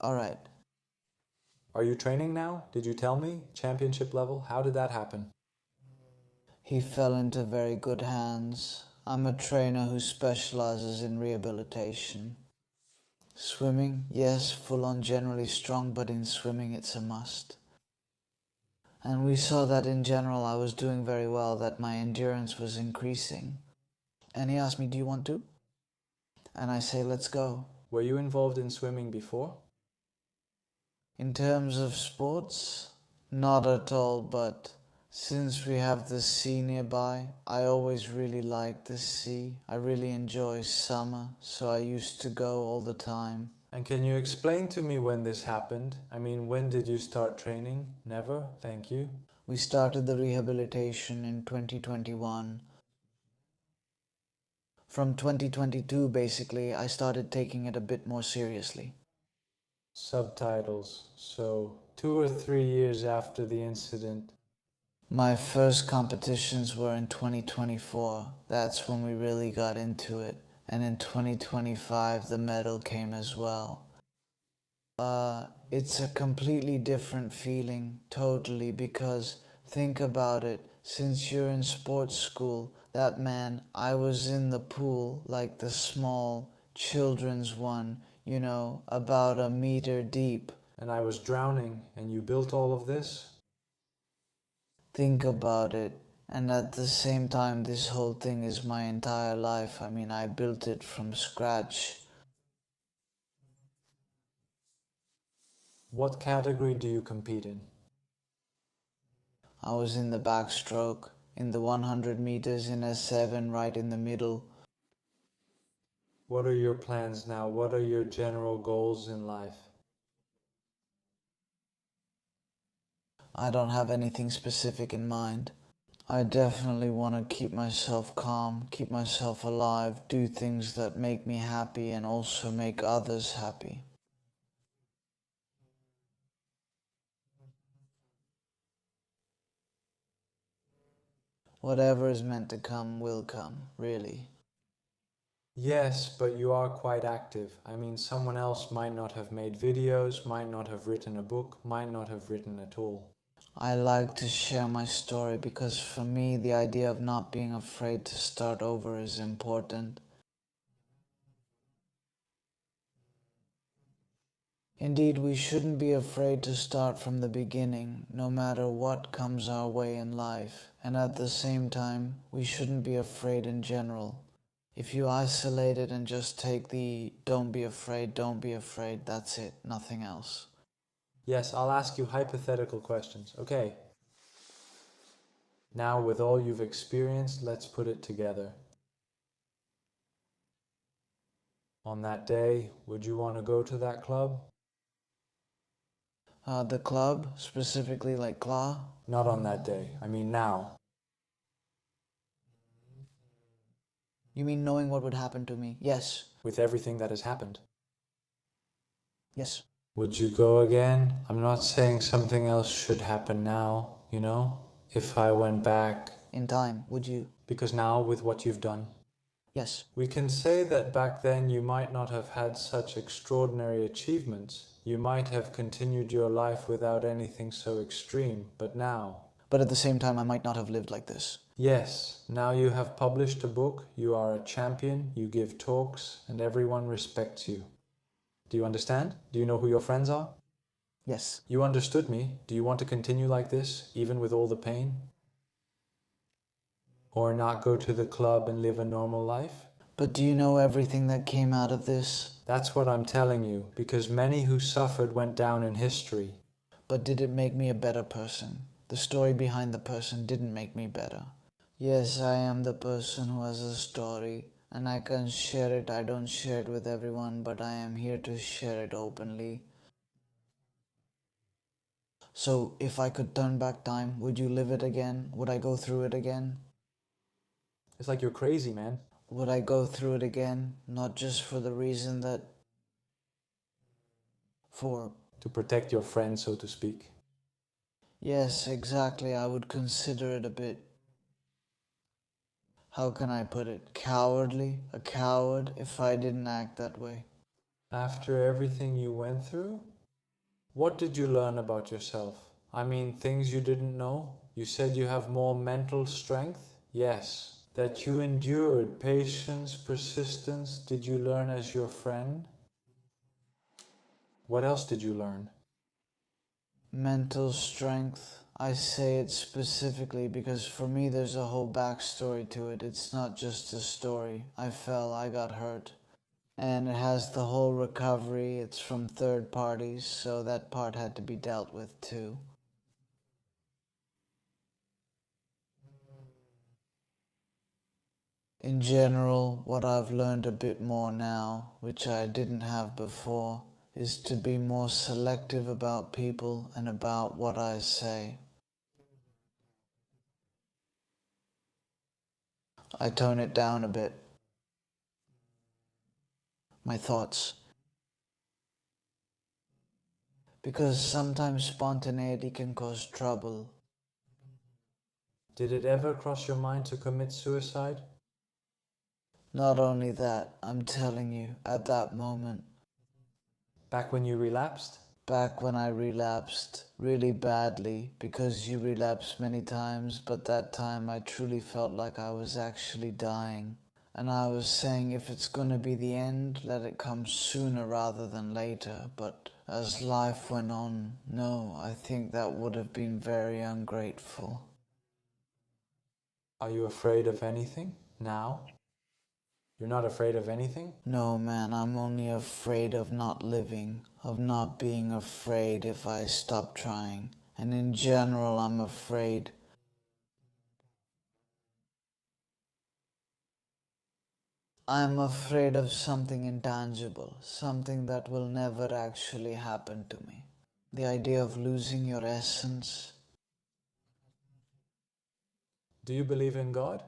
Speaker 2: Are you training now? Did you tell me? Championship level? How did that happen?
Speaker 1: He fell into very good hands. I'm a trainer who specializes in rehabilitation. Swimming, yes, full on generally strong, but in swimming it's a must. And we saw that in general I was doing very well, that my endurance was increasing. And he asked me, do you want to? And I say, let's go.
Speaker 2: Were you involved in swimming before?
Speaker 1: In terms of sports, not at all, but since we have the sea nearby, I always really like the sea. I really enjoy summer, so I used to go all the time.
Speaker 2: And can you explain to me when this happened? I mean, when did you start training? Never? Thank you.
Speaker 1: We started the rehabilitation in 2021. From 2022, basically, I started taking it a bit more seriously.
Speaker 2: Subtitles. So, 2 or 3 years after the incident.
Speaker 1: My first competitions were in 2024. That's when we really got into it. And in 2025, the medal came as well. It's a completely different feeling, totally, because think about it. Since you're in sports school, I was in the pool, like the small children's one, about a meter deep.
Speaker 2: And I was drowning, and you built all of this?
Speaker 1: Think about it. And at the same time, this whole thing is my entire life. I mean, I built it from scratch.
Speaker 2: What category do you compete in?
Speaker 1: I was in the backstroke, in the 100 meters in S7, right in the middle.
Speaker 2: What are your plans now? What are your general goals in life?
Speaker 1: I don't have anything specific in mind. I definitely want to keep myself calm, keep myself alive, do things that make me happy and also make others happy. Whatever is meant to come will come, really.
Speaker 2: Yes, but you are quite active. I mean, someone else might not have made videos, might not have written a book, might not have written at all.
Speaker 1: I like to share my story because for me the idea of not being afraid to start over is important. Indeed, we shouldn't be afraid to start from the beginning, no matter what comes our way in life. And at the same time, we shouldn't be afraid in general. If you isolate it and just take the don't be afraid, that's it, nothing else.
Speaker 2: Yes, I'll ask you hypothetical questions. Okay. Now, with all you've experienced, let's put it together. On that day, would you want to go to that club?
Speaker 1: The club, specifically like Claw?
Speaker 2: Not on that day. I mean now.
Speaker 1: You mean knowing what would happen to me? Yes.
Speaker 2: With everything that has happened.
Speaker 1: Yes.
Speaker 2: Would you go again? I'm not saying something else should happen now, you know? If I went back.
Speaker 1: In time, would you?
Speaker 2: Because now, with what you've done.
Speaker 1: Yes.
Speaker 2: We can say that back then you might not have had such extraordinary achievements. You might have continued your life without anything so extreme, but now.
Speaker 1: But at the same time, I might not have lived like this.
Speaker 2: Yes, now you have published a book, you are a champion, you give talks, and everyone respects you. Do you understand? Do you know who your friends are?
Speaker 1: Yes.
Speaker 2: You understood me. Do you want to continue like this, even with all the pain? Or not go to the club and live a normal life?
Speaker 1: But do you know everything that came out of this?
Speaker 2: That's what I'm telling you, because many who suffered went down in history.
Speaker 1: But did it make me a better person? The story behind the person didn't make me better. Yes, I am the person who has a story, and I can share it. I don't share it with everyone, but I am here to share it openly. So, if I could turn back time, would you live it again? Would I go through it again?
Speaker 2: It's like you're crazy, man.
Speaker 1: Would I go through it again? Not just for the reason that...
Speaker 2: To protect your friend, so to speak.
Speaker 1: Yes, exactly. I would consider it a bit... How can I put it? Cowardly? A coward if I didn't act that way.
Speaker 2: After everything you went through? What did you learn about yourself? I mean, things you didn't know? You said you have more mental strength? Yes. That you endured patience, persistence. Did you learn as your friend? What else did you learn?
Speaker 1: Mental strength. I say it specifically because for me there's a whole backstory to it. It's not just a story. I fell, I got hurt. And it has the whole recovery. It's from third parties, so that part had to be dealt with too. In general, what I've learned a bit more now, which I didn't have before, is to be more selective about people and about what I say. I tone it down a bit. My thoughts. Because sometimes spontaneity can cause trouble.
Speaker 2: Did it ever cross your mind to commit suicide?
Speaker 1: Not only that, I'm telling you, at that moment,
Speaker 2: Back when you relapsed?
Speaker 1: back when I relapsed really badly, because you relapse many times, but that time I truly felt like I was actually dying. And I was saying if it's gonna be the end, let it come sooner rather than later. But as life went on, no, I think that would have been very ungrateful.
Speaker 2: Are you afraid of anything now? You're not afraid of anything?
Speaker 1: No, man, I'm only afraid of not living, of not being afraid if I stop trying. And in general, I'm afraid. I'm afraid of something intangible, something that will never actually happen to me. The idea of losing your essence.
Speaker 2: Do you believe in God?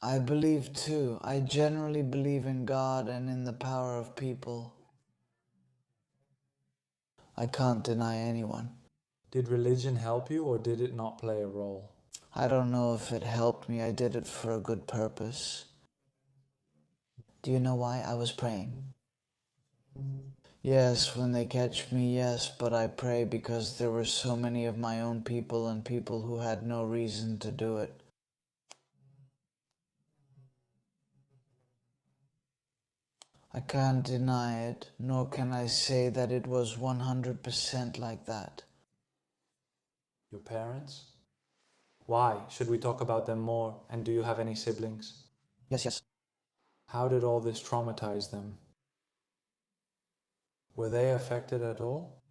Speaker 1: I believe too. I generally believe in God and in the power of people. I can't deny anyone.
Speaker 2: Did religion help you or did it not play a role?
Speaker 1: I don't know if it helped me. I did it for a good purpose. Do you know why I was praying? Yes, when they catch me, yes, but I pray because there were so many of my own people and people who had no reason to do it. I can't deny it, nor can I say that it was 100% like that.
Speaker 2: Your parents? Why? Should we talk about them more? And do you have any siblings?
Speaker 1: Yes.
Speaker 2: How did all this traumatize them? Were they affected at all?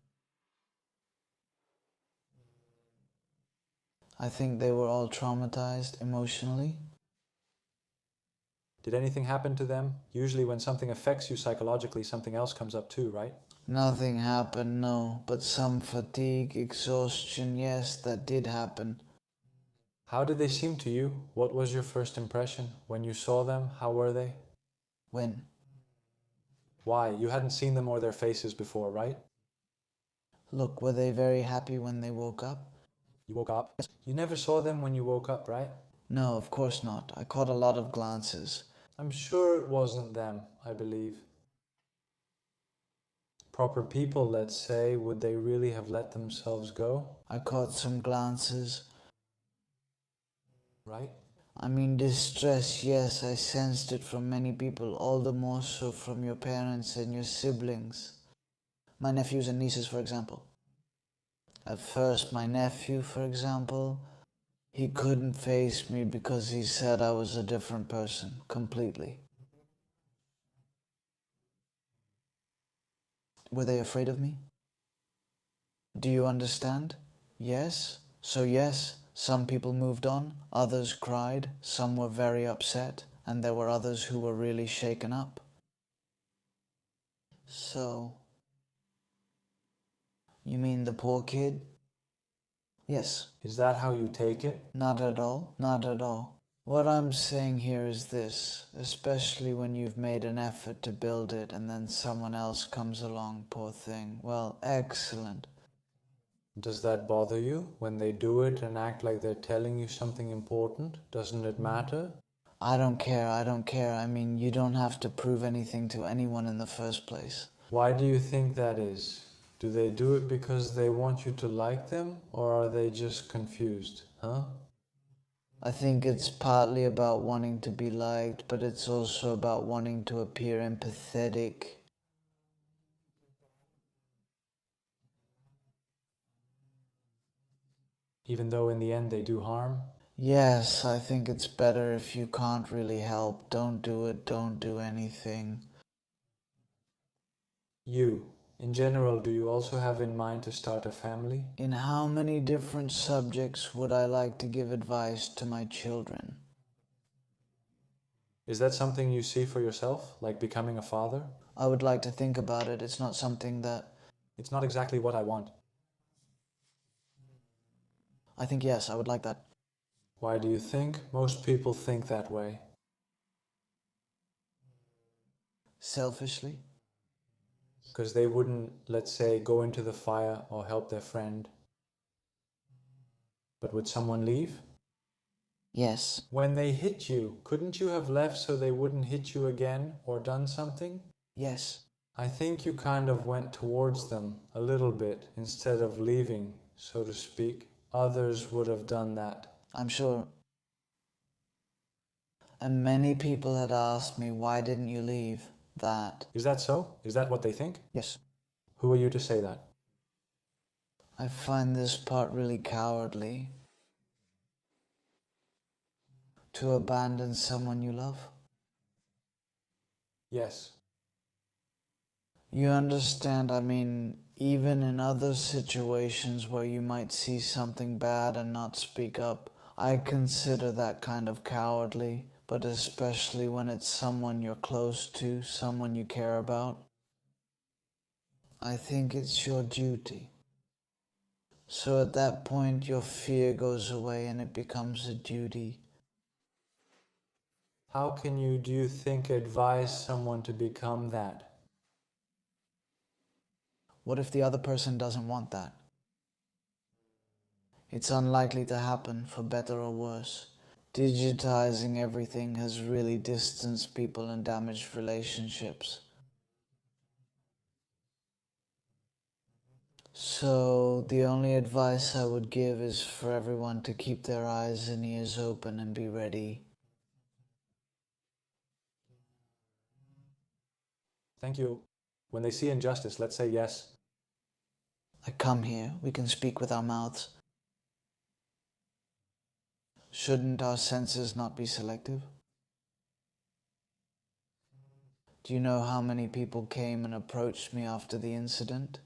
Speaker 1: I think they were all traumatized emotionally.
Speaker 2: Did anything happen to them? Usually when something affects you psychologically, something else comes up too, right?
Speaker 1: Nothing happened, no, but some fatigue, exhaustion, yes, that did happen.
Speaker 2: How did they seem to you? What was your first impression? When you saw them, how were they?
Speaker 1: When?
Speaker 2: Why? You hadn't seen them or their faces before, right?
Speaker 1: Look, were they very happy when they woke up?
Speaker 2: You woke up? Yes. You never saw them when you woke up, right?
Speaker 1: No, of course not. I caught a lot of glances.
Speaker 2: I'm sure it wasn't them, I believe. Proper people, let's say, would they really have let themselves go?
Speaker 1: I caught some glances.
Speaker 2: Right?
Speaker 1: I mean, distress, yes, I sensed it from many people, all the more so from your parents and your siblings. My nephews and nieces, for example. At first, my nephew, for example, he couldn't face me because he said I was a different person, completely. Were they afraid of me? Do you understand? Yes. So yes, some people moved on, others cried, some were very upset, and there were others who were really shaken up. So, you mean the poor kid? Yes.
Speaker 2: Is that how you take it?
Speaker 1: Not at all, not at all. What I'm saying here is this, especially when you've made an effort to build it and then someone else comes along, poor thing. Well, excellent.
Speaker 2: Does that bother you when they do it and act like they're telling you something important? Doesn't it matter?
Speaker 1: I don't care. I mean, you don't have to prove anything to anyone in the first place.
Speaker 2: Why do you think that is? Do they do it because they want you to like them, or are they just confused, huh?
Speaker 1: I think it's partly about wanting to be liked, but it's also about wanting to appear empathetic.
Speaker 2: Even though in the end they do harm?
Speaker 1: Yes, I think it's better if you can't really help. Don't do it, don't do anything.
Speaker 2: You, in general, do you also have in mind to start a family?
Speaker 1: In how many different subjects would I like to give advice to my children?
Speaker 2: Is that something you see for yourself, like becoming a father?
Speaker 1: I would like to think about it. It's not something that...
Speaker 2: It's not exactly what I want.
Speaker 1: I think yes, I would like that.
Speaker 2: Why do you think most people think that way?
Speaker 1: Selfishly?
Speaker 2: Because they wouldn't, let's say, go into the fire or help their friend. But would someone leave?
Speaker 1: Yes.
Speaker 2: When they hit you, couldn't you have left so they wouldn't hit you again or done something?
Speaker 1: Yes.
Speaker 2: I think you kind of went towards them a little bit instead of leaving, so to speak. Others would have done that.
Speaker 1: I'm sure. And many people had asked me, why didn't you leave? That.
Speaker 2: Is that so? Is that what they think?
Speaker 1: Yes.
Speaker 2: Who are you to say that?
Speaker 1: I find this part really cowardly. To abandon someone you love.
Speaker 2: Yes.
Speaker 1: You understand, I mean, even in other situations where you might see something bad and not speak up, I consider that kind of cowardly, but especially when it's someone you're close to, someone you care about. I think it's your duty. So at that point, your fear goes away and it becomes a duty.
Speaker 2: How can you, do you think, advise someone to become that?
Speaker 1: What if the other person doesn't want that? It's unlikely to happen, for better or worse. Digitizing everything has really distanced people and damaged relationships. So the only advice I would give is for everyone to keep their eyes and ears open and be ready.
Speaker 2: Thank you. When they see injustice, let's say yes.
Speaker 1: I come here, we can speak with our mouths. Shouldn't our senses not be selective? Do you know how many people came and approached me after the incident?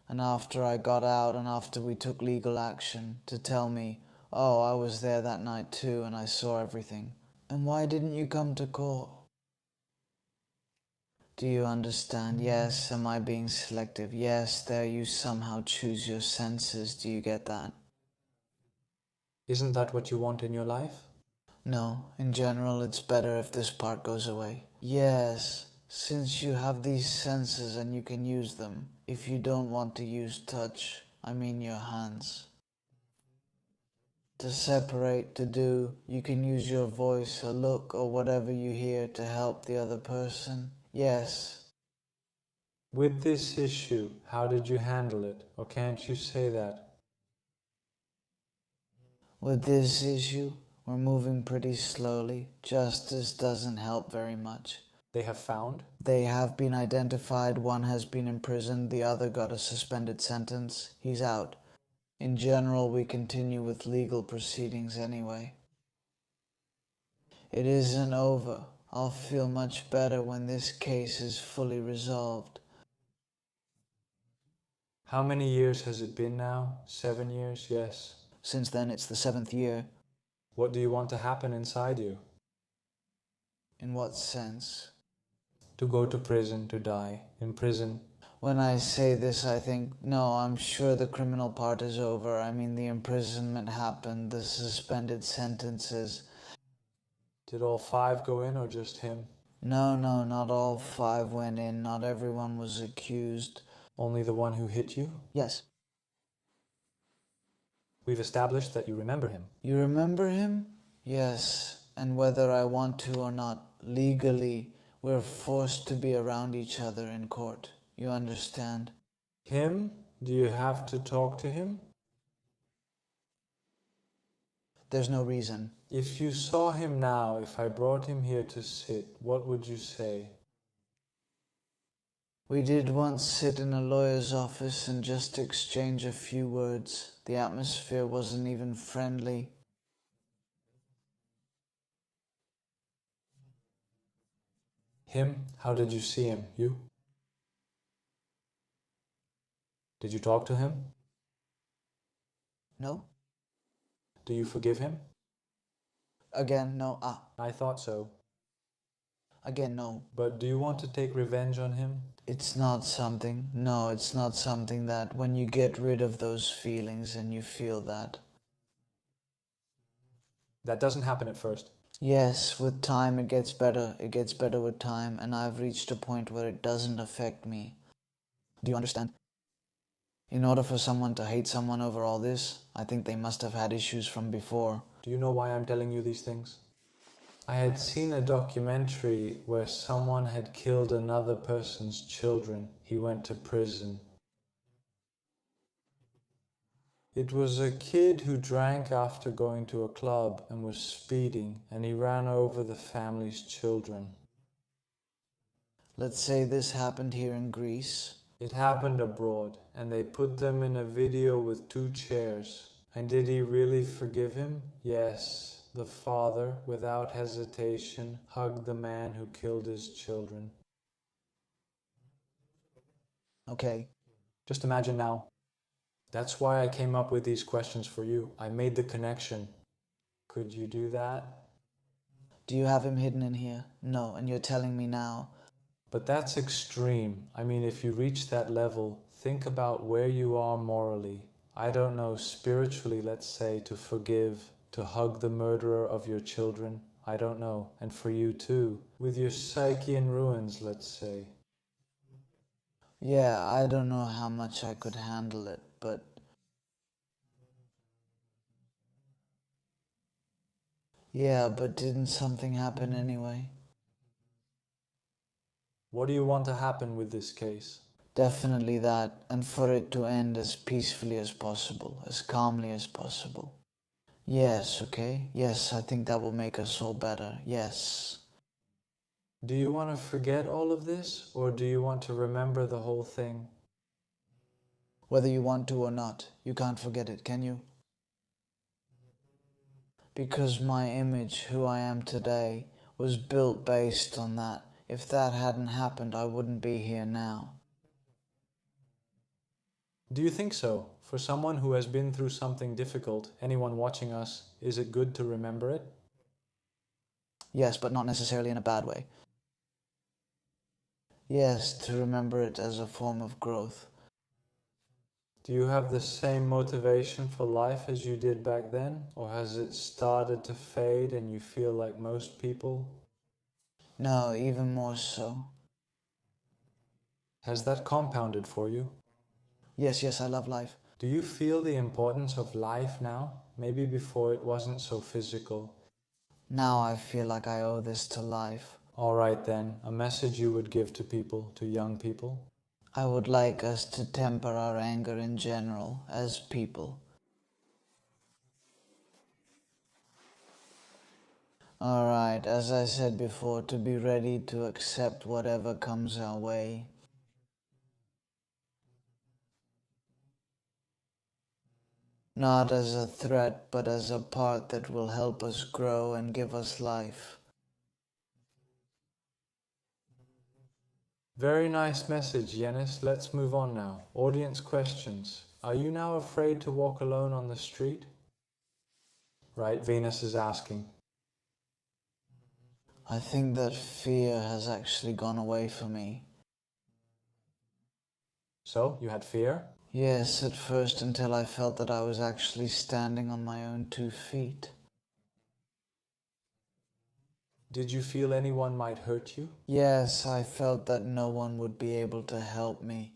Speaker 1: And after I got out and after we took legal action to tell me, oh, I was there that night too and I saw everything. And why didn't you come to court? Do you understand? Yes, am I being selective? Yes, there you somehow choose your senses. Do you get that?
Speaker 2: Isn't that what you want in your life?
Speaker 1: No, in general it's better if this part goes away. Yes, since you have these senses and you can use them. If you don't want to use touch, I mean your hands. To separate, to do, you can use your voice, a look, or whatever you hear to help the other person. Yes.
Speaker 2: With this issue, how did you handle it? Or can't you say that?
Speaker 1: With this issue, we're moving pretty slowly. Justice doesn't help very much.
Speaker 2: They have found?
Speaker 1: They have been identified. One has been imprisoned. The other got a suspended sentence. He's out. In general, we continue with legal proceedings anyway. It isn't over. I'll feel much better when this case is fully resolved.
Speaker 2: How many years has it been now? 7 years? Yes.
Speaker 1: Since then, it's the 7th year.
Speaker 2: What do you want to happen inside you?
Speaker 1: In what sense?
Speaker 2: To go to prison, to die. In prison.
Speaker 1: When I say this, I think, no, I'm sure the criminal part is over. I mean, the imprisonment happened, the suspended sentences.
Speaker 2: Did all 5 go in or just him?
Speaker 1: No, not all 5 went in. Not everyone was accused.
Speaker 2: Only the one who hit you?
Speaker 1: Yes.
Speaker 2: We've established that you remember him.
Speaker 1: You remember him? Yes. And whether I want to or not, legally, we're forced to be around each other in court. You understand?
Speaker 2: Him? Do you have to talk to him?
Speaker 1: There's no reason.
Speaker 2: If you saw him now, if I brought him here to sit, what would you say?
Speaker 1: We did once sit in a lawyer's office and just exchange a few words. The atmosphere wasn't even friendly.
Speaker 2: Him? How did you see him? You? Did you talk to him?
Speaker 1: No?
Speaker 2: Do you forgive him?
Speaker 1: Again, no.
Speaker 2: I thought so.
Speaker 1: Again, no.
Speaker 2: But do you want to take revenge on him?
Speaker 1: It's not something that when you get rid of those feelings and you feel that.
Speaker 2: That doesn't happen at first.
Speaker 1: Yes, with time it gets better. It gets better with time, and I've reached a point where it doesn't affect me. Do you understand? In order for someone to hate someone over all this, I think they must have had issues from before.
Speaker 2: Do you know why I'm telling you these things? I had seen a documentary where someone had killed another person's children. He went to prison. It was a kid who drank after going to a club and was speeding, and he ran over the family's children.
Speaker 1: Let's say this happened here in Greece.
Speaker 2: It happened abroad, and they put them in a video with 2 chairs. And did he really forgive him? Yes. The father, without hesitation, hugged the man who killed his children.
Speaker 1: Okay.
Speaker 2: Just imagine now. That's why I came up with these questions for you. I made the connection. Could you do that?
Speaker 1: Do you have him hidden in here? No, and you're telling me now.
Speaker 2: But that's extreme. I mean, if you reach that level, think about where you are morally. I don't know, spiritually, let's say, to forgive, to hug the murderer of your children. I don't know. And for you too. With your psyche in ruins, let's say.
Speaker 1: Yeah, I don't know how much I could handle it, but... Yeah, but didn't something happen anyway?
Speaker 2: What do you want to happen with this case?
Speaker 1: Definitely that, and for it to end as peacefully as possible, as calmly as possible. Yes, okay? Yes, I think that will make us all better. Yes.
Speaker 2: Do you want to forget all of this, or do you want to remember the whole thing?
Speaker 1: Whether you want to or not, you can't forget it, can you? Because my image, who I am today, was built based on that. If that hadn't happened, I wouldn't be here now.
Speaker 2: Do you think so? For someone who has been through something difficult, anyone watching us, is it good to remember it?
Speaker 1: Yes, but not necessarily in a bad way. Yes, to remember it as a form of growth.
Speaker 2: Do you have the same motivation for life as you did back then? Or has it started to fade and you feel like most people?
Speaker 1: No, even more so.
Speaker 2: Has that compounded for you?
Speaker 1: Yes, I love life.
Speaker 2: Do you feel the importance of life now? Maybe before it wasn't so physical.
Speaker 1: Now I feel like I owe this to life.
Speaker 2: Alright then, a message you would give to people, to young people?
Speaker 1: I would like us to temper our anger in general, as people. Alright, as I said before, to be ready to accept whatever comes our way. Not as a threat, but as a part that will help us grow and give us life.
Speaker 2: Very nice message, Yannis. Let's move on now. Audience questions. Are you now afraid to walk alone on the street? Right, Venus is asking.
Speaker 1: I think that fear has actually gone away for me.
Speaker 2: So, you had fear?
Speaker 1: Yes, at first until I felt that I was actually standing on my own 2 feet.
Speaker 2: Did you feel anyone might hurt you?
Speaker 1: Yes, I felt that no one would be able to help me.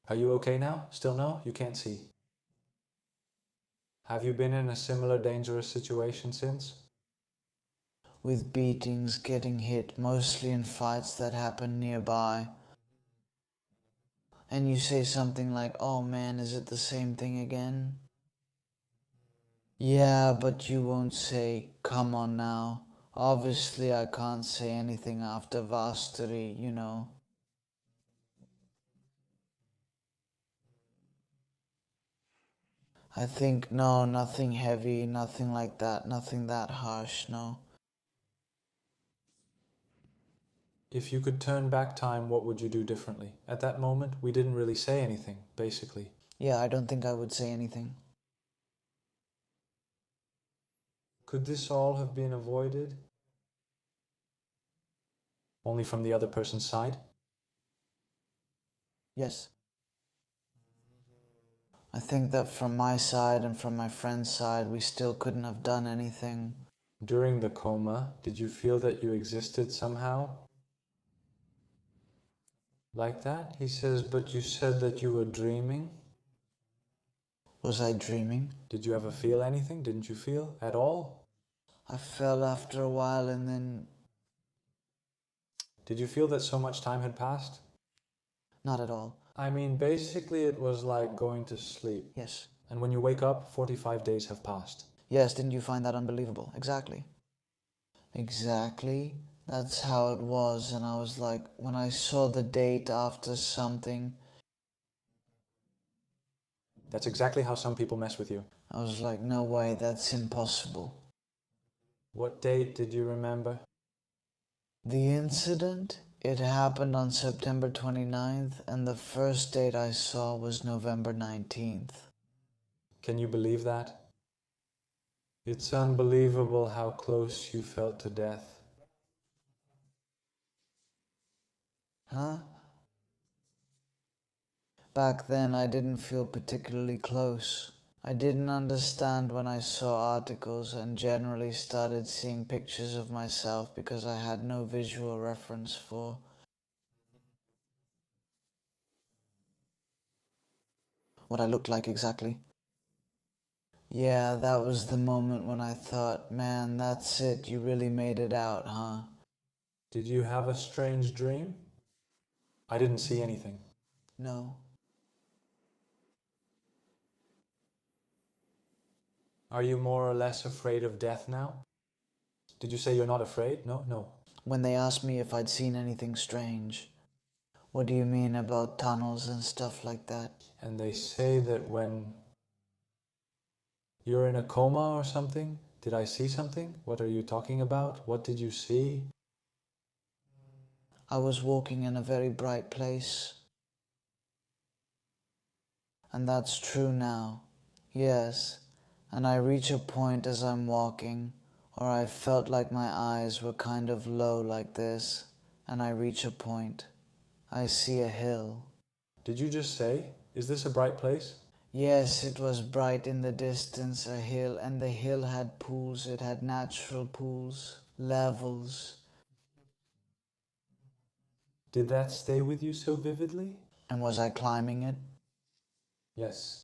Speaker 2: Are you okay now? Still no? You can't see. Have you been in a similar dangerous situation since?
Speaker 1: with beatings, getting hit, mostly in fights that happen nearby. And you say something like, "Oh man, is it the same thing again?" Yeah, but you won't say, "Come on now." Obviously, I can't say anything after Vastari, you know. I think, no, nothing heavy, nothing like that, nothing that harsh, no.
Speaker 2: If you could turn back time, what would you do differently? At that moment, we didn't really say anything, basically.
Speaker 1: Yeah, I don't think I would say anything.
Speaker 2: Could this all have been avoided? Only from the other person's side?
Speaker 1: Yes. I think that from my side and from my friend's side, we still couldn't have done anything.
Speaker 2: During the coma, did you feel that you existed somehow? Like that? He says, but you said that you were dreaming.
Speaker 1: Was I dreaming?
Speaker 2: Did you ever feel anything? Didn't you feel at all?
Speaker 1: I fell after a while and then...
Speaker 2: Did you feel that so much time had passed?
Speaker 1: Not at all.
Speaker 2: I mean, basically it was like going to sleep.
Speaker 1: Yes.
Speaker 2: And when you wake up, 45 days have passed.
Speaker 1: Yes, didn't you find that unbelievable? Exactly. Exactly. That's how it was. And I was like, when I saw the date after something,
Speaker 2: That's exactly how some people mess with you.
Speaker 1: I was like, no way, that's impossible.
Speaker 2: What date did you remember?
Speaker 1: The incident, it happened on September 29th, and the first date I saw was November 19th.
Speaker 2: Can you believe that? It's unbelievable how close you felt to death.
Speaker 1: Huh? Back then, I didn't feel particularly close. I didn't understand when I saw articles and generally started seeing pictures of myself because I had no visual reference for what I looked like exactly. Yeah, that was the moment when I thought, man, that's it, you really made it out, huh?
Speaker 2: Did you have a strange dream? I didn't see anything.
Speaker 1: No.
Speaker 2: Are you more or less afraid of death now? Did you say you're not afraid? No, no.
Speaker 1: When they asked me if I'd seen anything strange, what do you mean about tunnels and stuff like that?
Speaker 2: And they say that when you're in a coma or something, did I see something? What are you talking about? What did you see?
Speaker 1: I was walking in a very bright place. And that's true now. Yes. And I reach a point as I'm walking, or I felt like my eyes were kind of low like this, and I reach a point. I see a hill.
Speaker 2: Did you just say, is this a bright place?
Speaker 1: Yes, it was bright in the distance, a hill, and the hill had pools. It had natural pools, levels.
Speaker 2: Did that stay with you so vividly?
Speaker 1: And was I climbing it?
Speaker 2: Yes.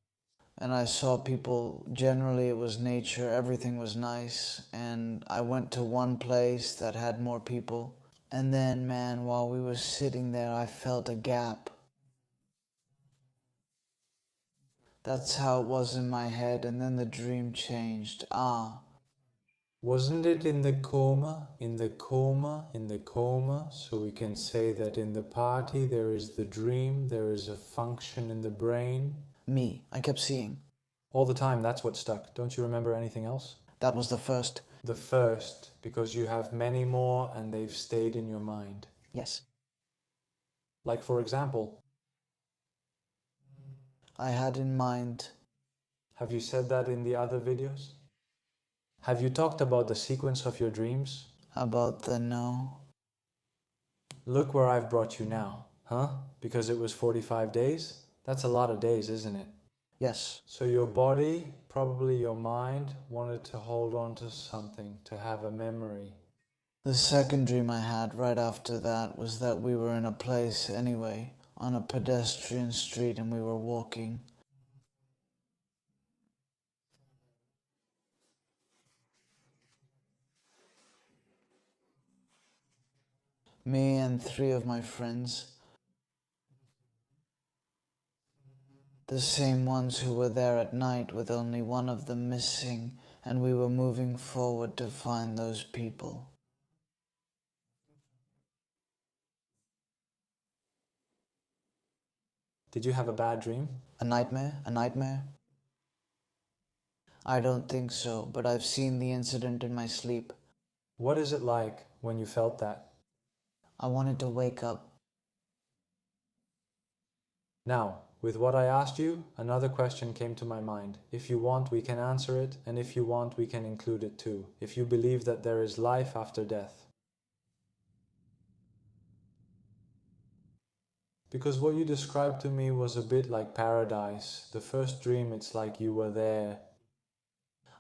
Speaker 1: And I saw people, generally it was nature, everything was nice, and I went to one place that had more people, and then, man, while we were sitting there, I felt a gap. That's how it was in my head, and then the dream changed.
Speaker 2: Wasn't it in the coma, in the coma, in the coma? So we can say that in the party there is the dream, there is a function in the brain.
Speaker 1: Me, I kept seeing.
Speaker 2: All the time, that's what stuck. Don't you remember anything else?
Speaker 1: That was the first.
Speaker 2: The first, because you have many more and they've stayed in your mind.
Speaker 1: Yes.
Speaker 2: Like, for example,
Speaker 1: I had in mind.
Speaker 2: have you said that in the other videos? Have you talked about the sequence of your dreams?
Speaker 1: About the no.
Speaker 2: Look where I've brought you now, huh? Because it was 45 days? That's a lot of days, isn't it?
Speaker 1: Yes.
Speaker 2: So your body, probably your mind, wanted to hold on to something, to have a memory.
Speaker 1: The second dream I had right after that was that we were in a place anyway, on a pedestrian street, and we were walking. Me and 3 of my friends. The same ones who were there at night with only one of them missing, and we were moving forward to find those people.
Speaker 2: Did you have a bad dream?
Speaker 1: A nightmare? A nightmare? I don't think so, but I've seen the incident in my sleep.
Speaker 2: What is it like when you felt that?
Speaker 1: I wanted to wake up.
Speaker 2: Now, with what I asked you, another question came to my mind. If you want, we can answer it, and if you want, we can include it too. If you believe that there is life after death. Because what you described to me was a bit like paradise. The first dream, it's like you were there.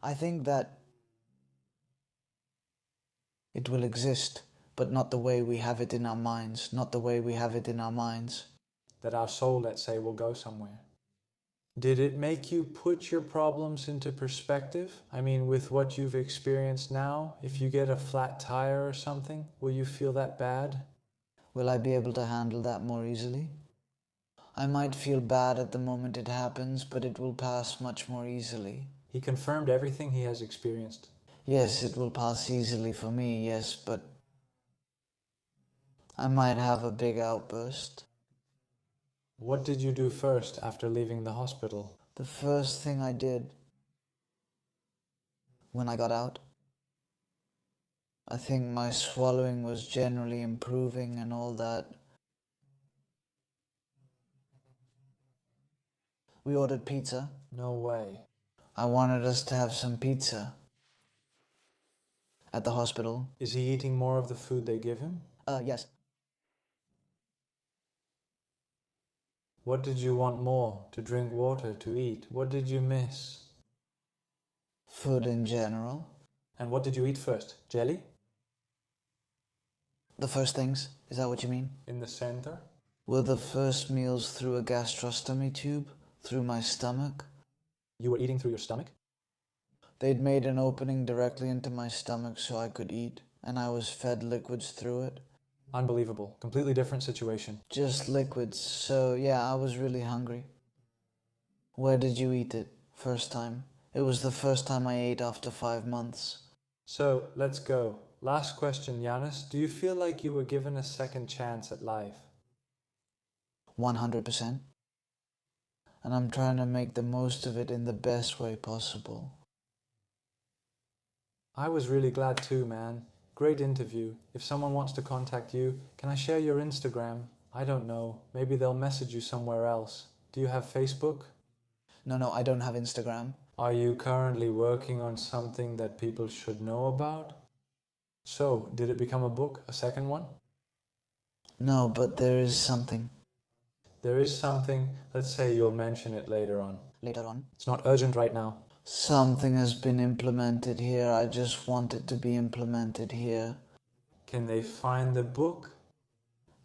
Speaker 1: I think that it will exist, but not the way we have it in our minds, not the way we have it in our minds.
Speaker 2: That our soul, let's say, will go somewhere. Did it make you put your problems into perspective? I mean, with what you've experienced now, if you get a flat tire or something, will you feel that bad?
Speaker 1: Will I be able to handle that more easily? I might feel bad at the moment it happens, but it will pass much more easily.
Speaker 2: He confirmed everything he has experienced.
Speaker 1: Yes, it will pass easily for me, yes, but I might have a big outburst.
Speaker 2: What did you do first after leaving the hospital?
Speaker 1: The first thing I did when I got out, I think my swallowing was generally improving and all that. We ordered pizza.
Speaker 2: No way.
Speaker 1: I wanted us to have some pizza at the hospital.
Speaker 2: Is he eating more of the food they give him?
Speaker 1: Yes.
Speaker 2: What did you want more? To drink water, to eat? What did you miss?
Speaker 1: Food in general.
Speaker 2: And what did you eat first? Jelly?
Speaker 1: The first things, is that what you mean?
Speaker 2: In the center?
Speaker 1: Were the first meals through a gastrostomy tube, through my stomach?
Speaker 2: You were eating through your stomach?
Speaker 1: They'd made an opening directly into my stomach so I could eat, and I was fed liquids through it.
Speaker 2: Unbelievable. Completely different situation.
Speaker 1: Just liquids, so yeah, I was really hungry. Where did you eat it? First time? It was the first time I ate after 5 months.
Speaker 2: So, let's go. Last question, Yannis. Do you feel like you were given a second chance at life?
Speaker 1: 100%. And I'm trying to make the most of it in the best way possible.
Speaker 2: I was really glad too, man. Great interview. If someone wants to contact you, can I share your Instagram? I don't know. Maybe they'll message you somewhere else. Do you have Facebook?
Speaker 1: No, I don't have Instagram.
Speaker 2: Are you currently working on something that people should know about? So, did it become a book, a second one?
Speaker 1: No, but there is something.
Speaker 2: There is something. Let's say you'll mention it later on.
Speaker 1: Later on.
Speaker 2: It's not urgent right now.
Speaker 1: Something has been implemented here. I just want it to be implemented here.
Speaker 2: Can they find the book?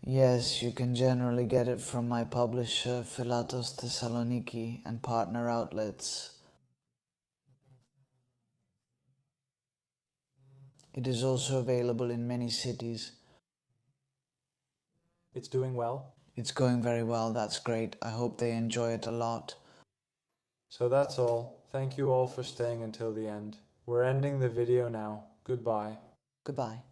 Speaker 1: Yes, you can generally get it from my publisher, FtaklakisTalk, and partner outlets. It is also available in many cities.
Speaker 2: It's doing well.
Speaker 1: It's going very well, that's great. I hope they enjoy it a lot.
Speaker 2: So that's all. Thank you all for staying until the end. We're ending the video now. Goodbye.
Speaker 1: Goodbye.